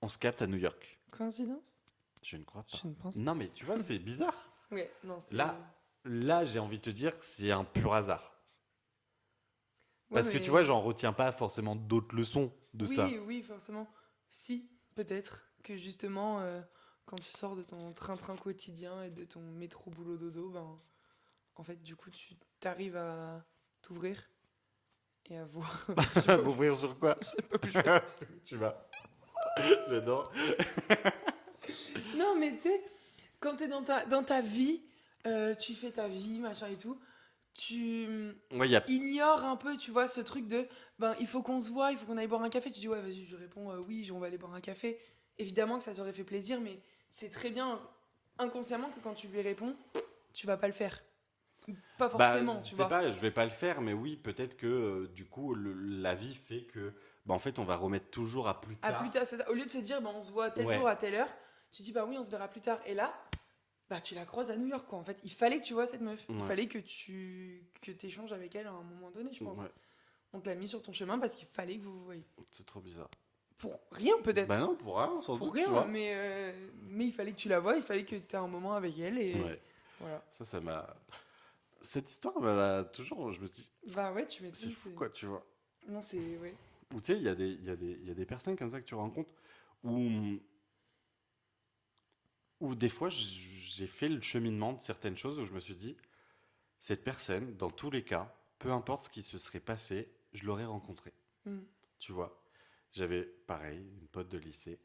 Speaker 1: on se capte à New York.
Speaker 2: Coïncidence?
Speaker 1: Je ne crois pas.
Speaker 2: Je ne pense pas.
Speaker 1: Non, mais tu vois, c'est bizarre.
Speaker 2: Ouais, non, c'est...
Speaker 1: Là, j'ai envie de te dire, c'est un pur hasard.
Speaker 2: Ouais,
Speaker 1: Parce que
Speaker 2: mais-
Speaker 1: tu vois, j'en retiens pas forcément d'autres leçons de
Speaker 2: oui,
Speaker 1: ça.
Speaker 2: Oui, forcément. Si, peut-être que justement, quand tu sors de ton train-train quotidien et de ton métro boulot dodo, ben, en fait, du coup, tu t'arrives à t'ouvrir et à voir. Je sais pas où-
Speaker 1: M'ouvrir sur quoi?
Speaker 2: je sais pas où je vais.
Speaker 1: Tu vas. J'adore.
Speaker 2: Non, mais tu sais, quand t'es dans ta vie, tu fais ta vie, machin et tout, tu
Speaker 1: Ouais, il y a.
Speaker 2: ignores un peu, tu vois, ce truc de ben il faut qu'on se voit, il faut qu'on aille boire un café. Tu dis ouais, vas-y, je lui réponds oui, on va aller boire un café. Évidemment que ça t'aurait fait plaisir, mais c'est très bien inconsciemment que quand tu lui réponds, tu vas pas le faire. Pas forcément, tu
Speaker 1: je sais
Speaker 2: vois.
Speaker 1: pas, je vais pas le faire, mais oui, peut-être que du coup, la vie fait que, en fait, on va remettre toujours à plus
Speaker 2: À
Speaker 1: tard.
Speaker 2: plus tard, c'est ça. Au lieu de se dire ben on se voit tel
Speaker 1: Ouais.
Speaker 2: jour à telle heure, tu dis bah oui, on se verra plus tard. Et là, bah tu la croises à New York quoi. En fait, il fallait que tu vois cette meuf. Il
Speaker 1: Ouais.
Speaker 2: fallait que tu échanges avec elle à un moment donné, je pense.
Speaker 1: Ouais,
Speaker 2: On te l'a mis sur ton chemin parce qu'il fallait que vous vous voyiez.
Speaker 1: c'est trop bizarre.
Speaker 2: Pour rien peut-être.
Speaker 1: Bah non, pour rien, sans
Speaker 2: Pour
Speaker 1: doute, tu
Speaker 2: rien,
Speaker 1: vois.
Speaker 2: mais il fallait que tu la vois, il fallait que tu aies un moment avec elle et
Speaker 1: Ouais.
Speaker 2: voilà.
Speaker 1: Ça m'a. Cette histoire m'a toujours. Je me suis dit,
Speaker 2: Bah ouais, tu m'étonnes.
Speaker 1: c'est fou, quoi, tu vois.
Speaker 2: Non, c'est. Ouais.
Speaker 1: Ou tu sais, il y a des personnes comme ça que tu rencontres où des fois, j'ai fait le cheminement de certaines choses où je me suis dit, cette personne, dans tous les cas, peu importe ce qui se serait passé, je l'aurais rencontrée.
Speaker 2: Mm.
Speaker 1: Tu vois, j'avais pareil, une pote de lycée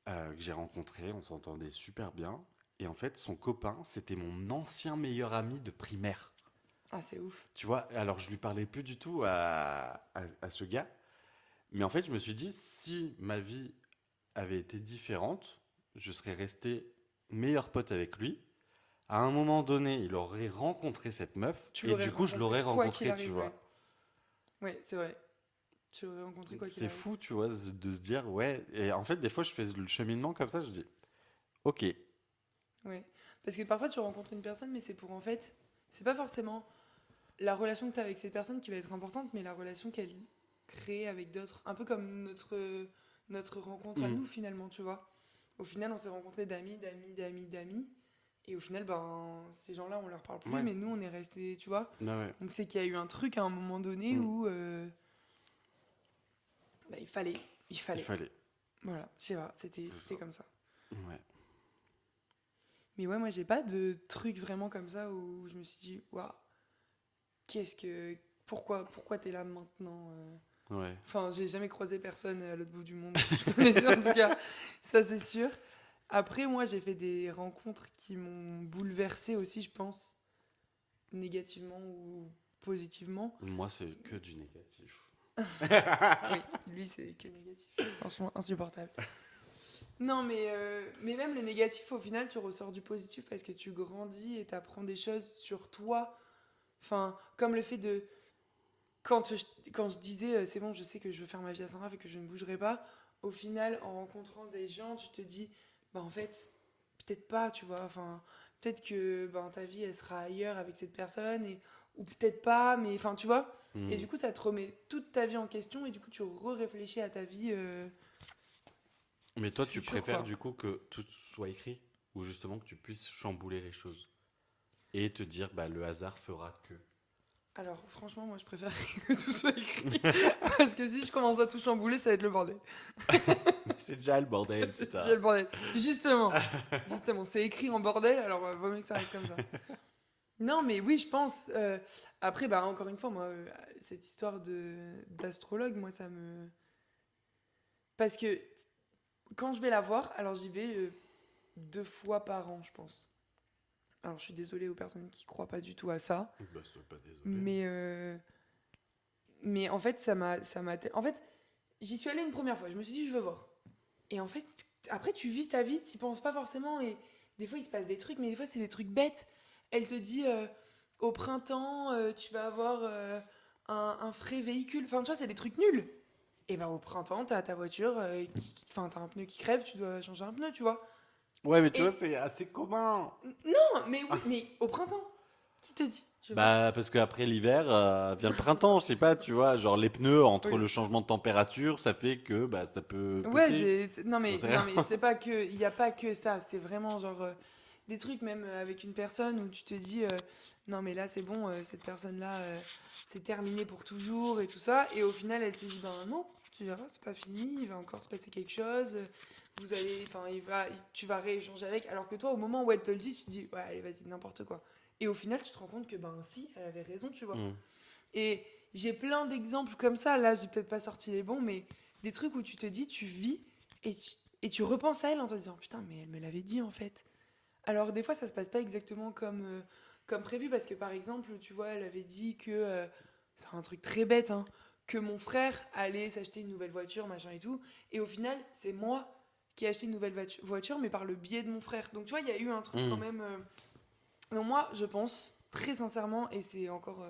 Speaker 1: que j'ai rencontrée, on s'entendait super bien. Et en fait, son copain, c'était mon ancien meilleur ami de primaire.
Speaker 2: Ah, c'est ouf.
Speaker 1: Tu vois, alors je lui parlais plus du tout à ce gars. Mais en fait, je me suis dit, si ma vie avait été différente, je serais resté meilleur pote avec lui. À un moment donné, il aurait rencontré cette meuf.
Speaker 2: Tu
Speaker 1: Et
Speaker 2: l'aurais
Speaker 1: du coup, je l'aurais
Speaker 2: rencontré, quoi qu'il
Speaker 1: rencontré, tu
Speaker 2: arrive,
Speaker 1: vois.
Speaker 2: Ouais, c'est vrai. Tu l'aurais rencontré quoi qu'il
Speaker 1: C'est
Speaker 2: arrive.
Speaker 1: fou, tu vois, de se dire, ouais. Et en fait, des fois, je fais le cheminement comme ça, je dis, ok.
Speaker 2: Ouais. Parce que parfois, tu rencontres une personne, mais c'est pour en fait. C'est pas forcément la relation que tu as avec cette personne qui va être importante, mais la relation qu'elle crée avec d'autres. Un peu comme notre rencontre à
Speaker 1: Mhm.
Speaker 2: nous, finalement, tu vois. Au final, on s'est rencontrés d'amis. Et au final, ben, ces gens-là, on leur parle plus,
Speaker 1: Ouais.
Speaker 2: mais nous, on est restés, tu vois.
Speaker 1: Ah ouais.
Speaker 2: Donc, c'est qu'il y a eu un truc à un moment donné
Speaker 1: Mhm.
Speaker 2: où bah, il fallait.
Speaker 1: Il fallait.
Speaker 2: Voilà, je sais pas, c'était
Speaker 1: C'est ça.
Speaker 2: comme ça.
Speaker 1: Ouais.
Speaker 2: Mais ouais, moi, j'ai pas de truc vraiment comme ça où je me suis dit, waouh, pourquoi t'es là maintenant
Speaker 1: Ouais.
Speaker 2: Enfin, j'ai jamais croisé personne à l'autre bout du monde que je connaissais en tout cas, ça c'est sûr. Après, moi, j'ai fait des rencontres qui m'ont bouleversée aussi, je pense, négativement ou positivement.
Speaker 1: Moi, c'est que du négatif.
Speaker 2: Oui, lui, c'est que négatif. Franchement, insupportable. Non, mais même le négatif, au final, tu ressors du positif parce que tu grandis et t'apprends des choses sur toi. Enfin, comme le fait de... Quand je disais, c'est bon, je sais que je veux faire ma vie à Saint-Raph et que je ne bougerai pas, au final, en rencontrant des gens, tu te dis, bah en fait, peut-être pas, tu vois. Enfin, peut-être que ben, ta vie, elle sera ailleurs avec cette personne, ou peut-être pas, mais enfin, tu vois.
Speaker 1: Mhm.
Speaker 2: Et du coup, ça te remet toute ta vie en question et du coup, tu réfléchis à ta vie.
Speaker 1: Mais toi, tu
Speaker 2: futur,
Speaker 1: préfères
Speaker 2: quoi.
Speaker 1: du coup que tout soit écrit ou justement que tu puisses chambouler les choses et te dire bah le hasard fera que.
Speaker 2: Alors, franchement, moi, je préfère que tout soit écrit. Parce que si je commence à tout chambouler, ça va être le bordel.
Speaker 1: C'est déjà le bordel,
Speaker 2: C'est
Speaker 1: putain.
Speaker 2: déjà le bordel. Justement, c'est écrit en bordel, alors vaut mieux que ça reste comme ça. Non, mais oui, je pense. Après, bah, encore une fois, moi, cette histoire d'astrologue, moi, ça me. Parce que quand je vais la voir, alors j'y vais 2 fois par an, je pense. Alors, je suis désolée aux personnes qui croient pas du tout à ça.
Speaker 1: Bah sois pas désolé.
Speaker 2: Mais en fait, en fait, j'y suis allée une première fois. Je me suis dit, je veux voir. Et en fait, après, tu vis ta vie, tu penses pas forcément. Et des fois, il se passe des trucs, mais des fois, c'est des trucs bêtes. Elle te dit, au printemps, tu vas avoir un frais véhicule. Enfin, tu vois, c'est des trucs nuls. Et ben, au printemps, t'as ta voiture, t'as un pneu qui crève, tu dois changer un pneu, tu vois.
Speaker 1: Ouais, mais tu
Speaker 2: Et-
Speaker 1: vois, c'est assez commun.
Speaker 2: Non, mais oui, mais au printemps, qui te dit tu vois.
Speaker 1: Bah parce qu'après l'hiver vient le printemps, je sais pas, tu vois, genre les pneus entre
Speaker 2: Oui.
Speaker 1: le changement de température, ça fait que bah ça peut.
Speaker 2: Ouais,
Speaker 1: péter.
Speaker 2: non mais
Speaker 1: J'en sais rien.
Speaker 2: c'est pas que il y a pas que ça, c'est vraiment genre des trucs même avec une personne où tu te dis non mais là c'est bon, cette personne là c'est terminé pour toujours et tout ça et au final elle te dit ben non, tu verras, c'est pas fini, il va encore se passer quelque chose. Vous allez tu vas rééchanger avec alors que toi au moment où elle te le dit, tu te dis ouais, allez, vas-y, n'importe quoi. Et au final, tu te rends compte que ben si, elle avait raison, tu vois.
Speaker 1: Mm.
Speaker 2: Et j'ai plein d'exemples comme ça. Là, j'ai peut-être pas sorti les bons, mais des trucs où tu te dis, tu vis et tu repenses à elle en te disant putain, mais elle me l'avait dit en fait. Alors, des fois, ça se passe pas exactement comme prévu parce que par exemple, tu vois, elle avait dit que c'est un truc très bête, hein, que mon frère allait s'acheter une nouvelle voiture, machin et tout. Et au final, c'est moi qui ai acheté une nouvelle voiture, mais par le biais de mon frère. Donc, tu vois, il y a eu un truc quand même. Donc moi, je pense très sincèrement, et c'est encore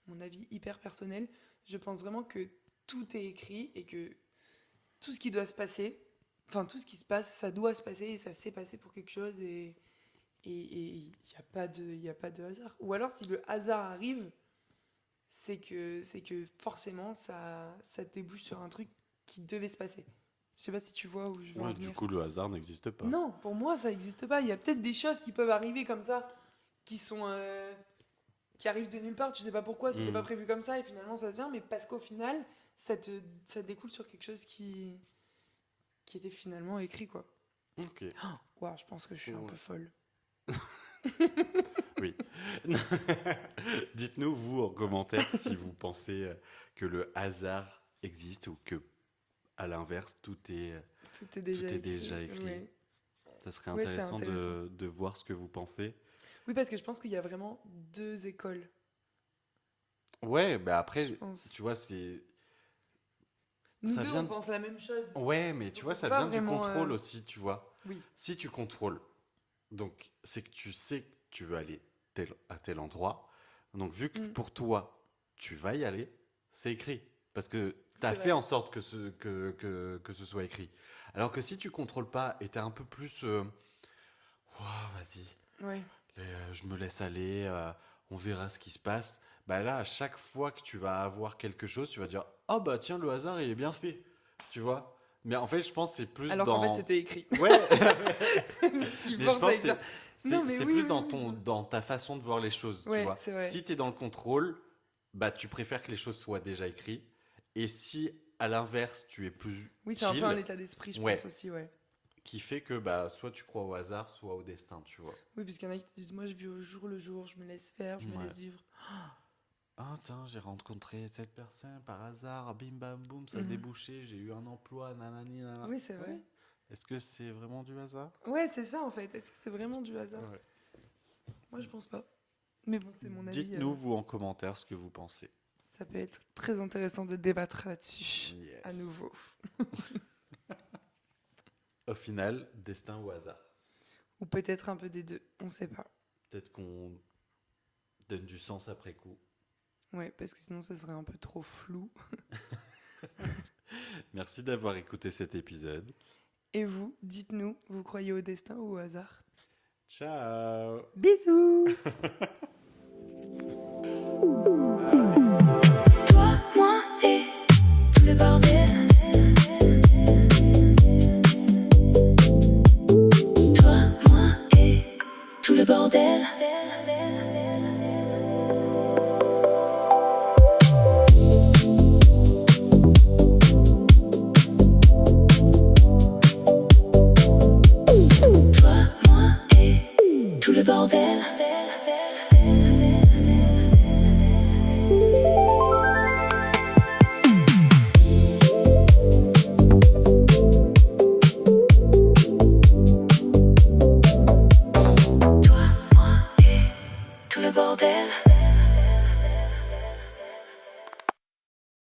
Speaker 2: mon avis hyper personnel, je pense vraiment que tout est écrit et que tout ce qui doit se passer, enfin tout ce qui se passe, ça doit se passer et ça s'est passé pour quelque chose et il n'y a pas de hasard. Ou alors si le hasard arrive, c'est que forcément ça débouche sur un truc qui devait se passer. Je sais pas si tu vois où je veux en
Speaker 1: Ouais,
Speaker 2: venir.
Speaker 1: du coup le hasard n'existe pas.
Speaker 2: Non, pour moi, ça n'existe pas. Il y a peut-être des choses qui peuvent arriver comme ça, qui sont qui arrivent de nulle part. Tu sais pas pourquoi, c'était pas prévu comme ça, et finalement ça se vient. Mais parce qu'au final, ça découle sur quelque chose qui était finalement écrit, quoi.
Speaker 1: Ok.
Speaker 2: Ouah, je pense que je suis un peu folle.
Speaker 1: Oui. Dites-nous vous en commentaire si vous pensez que le hasard existe ou que à l'inverse tout est
Speaker 2: Tout est déjà
Speaker 1: écrit.
Speaker 2: Ouais.
Speaker 1: Ça serait
Speaker 2: Ouais, c'est
Speaker 1: intéressant
Speaker 2: intéressant.
Speaker 1: de voir ce que vous pensez.
Speaker 2: Oui, parce que je pense qu'il y a vraiment 2 écoles.
Speaker 1: Ouais, bah après,
Speaker 2: Je pense.
Speaker 1: tu vois, c'est.
Speaker 2: Nous
Speaker 1: ça
Speaker 2: deux,
Speaker 1: vient
Speaker 2: on
Speaker 1: de-
Speaker 2: pense la même chose.
Speaker 1: Ouais, mais tu
Speaker 2: Donc,
Speaker 1: vois,
Speaker 2: on
Speaker 1: ça
Speaker 2: peut pas
Speaker 1: vient du
Speaker 2: vraiment,
Speaker 1: contrôle aussi, tu vois.
Speaker 2: Oui.
Speaker 1: Si tu contrôles, donc c'est que tu sais que tu veux aller à tel endroit. Donc vu que pour toi, tu vas y aller, c'est écrit. Parce que tu as
Speaker 2: C'est
Speaker 1: fait
Speaker 2: vrai.
Speaker 1: en sorte que ce soit écrit. Alors que si tu contrôles pas et tu es un peu plus... Ouah, vas-y,
Speaker 2: Ouais.
Speaker 1: je me laisse aller, on verra ce qui se passe. Bah là, à chaque fois que tu vas avoir quelque chose, tu vas dire « Oh bah tiens, le hasard, il est bien fait. » Tu vois. Mais en fait, je pense que c'est plus
Speaker 2: Alors
Speaker 1: dans...
Speaker 2: qu'en fait, c'était écrit.
Speaker 1: Ouais.
Speaker 2: Ce qui
Speaker 1: Mais je
Speaker 2: force
Speaker 1: pense
Speaker 2: avec
Speaker 1: que
Speaker 2: ça. Non, mais
Speaker 1: c'est
Speaker 2: oui,
Speaker 1: plus
Speaker 2: oui,
Speaker 1: dans,
Speaker 2: oui.
Speaker 1: dans ta façon de voir les choses, tu
Speaker 2: Ouais,
Speaker 1: vois.
Speaker 2: c'est vrai.
Speaker 1: Si tu es dans le contrôle, bah, tu préfères que les choses soient déjà écrites. Et si, à l'inverse, tu es plus
Speaker 2: Oui, c'est un
Speaker 1: chill,
Speaker 2: peu un état d'esprit, je
Speaker 1: Ouais.
Speaker 2: pense aussi, ouais.
Speaker 1: qui fait que bah, soit tu crois au hasard, soit au destin, tu vois.
Speaker 2: Oui, puisqu'il y en a qui te disent, moi, je vis au jour le jour, je me laisse faire, je me
Speaker 1: Ouais.
Speaker 2: laisse vivre.
Speaker 1: Ah, tiens, j'ai rencontré cette personne par hasard, bim bam boum, ça a
Speaker 2: Mhm.
Speaker 1: débouché, j'ai eu un emploi, nanani, nanana.
Speaker 2: Oui, c'est vrai.
Speaker 1: Ouais. Est-ce que c'est vraiment du hasard?
Speaker 2: Ouais, c'est ça, en fait. Est-ce que c'est vraiment du hasard?
Speaker 1: Ouais.
Speaker 2: Moi, je pense pas. Mais bon, c'est mon avis.
Speaker 1: Dites-nous, vous, en commentaire, ce que vous pensez.
Speaker 2: Ça peut être très intéressant de débattre là-dessus.
Speaker 1: Yes.
Speaker 2: À nouveau.
Speaker 1: Au final, destin ou hasard?
Speaker 2: Ou peut-être un peu des deux, on sait pas.
Speaker 1: Peut-être qu'on donne du sens après coup.
Speaker 2: Ouais, parce que sinon, ça serait un peu trop flou.
Speaker 1: Merci d'avoir écouté cet épisode.
Speaker 2: Et vous, dites-nous, vous croyez au destin ou au hasard?
Speaker 1: Ciao.
Speaker 2: Bisous!
Speaker 3: Toi, moi et tout le bordel. bordel. Toi, moi et tout le bordel.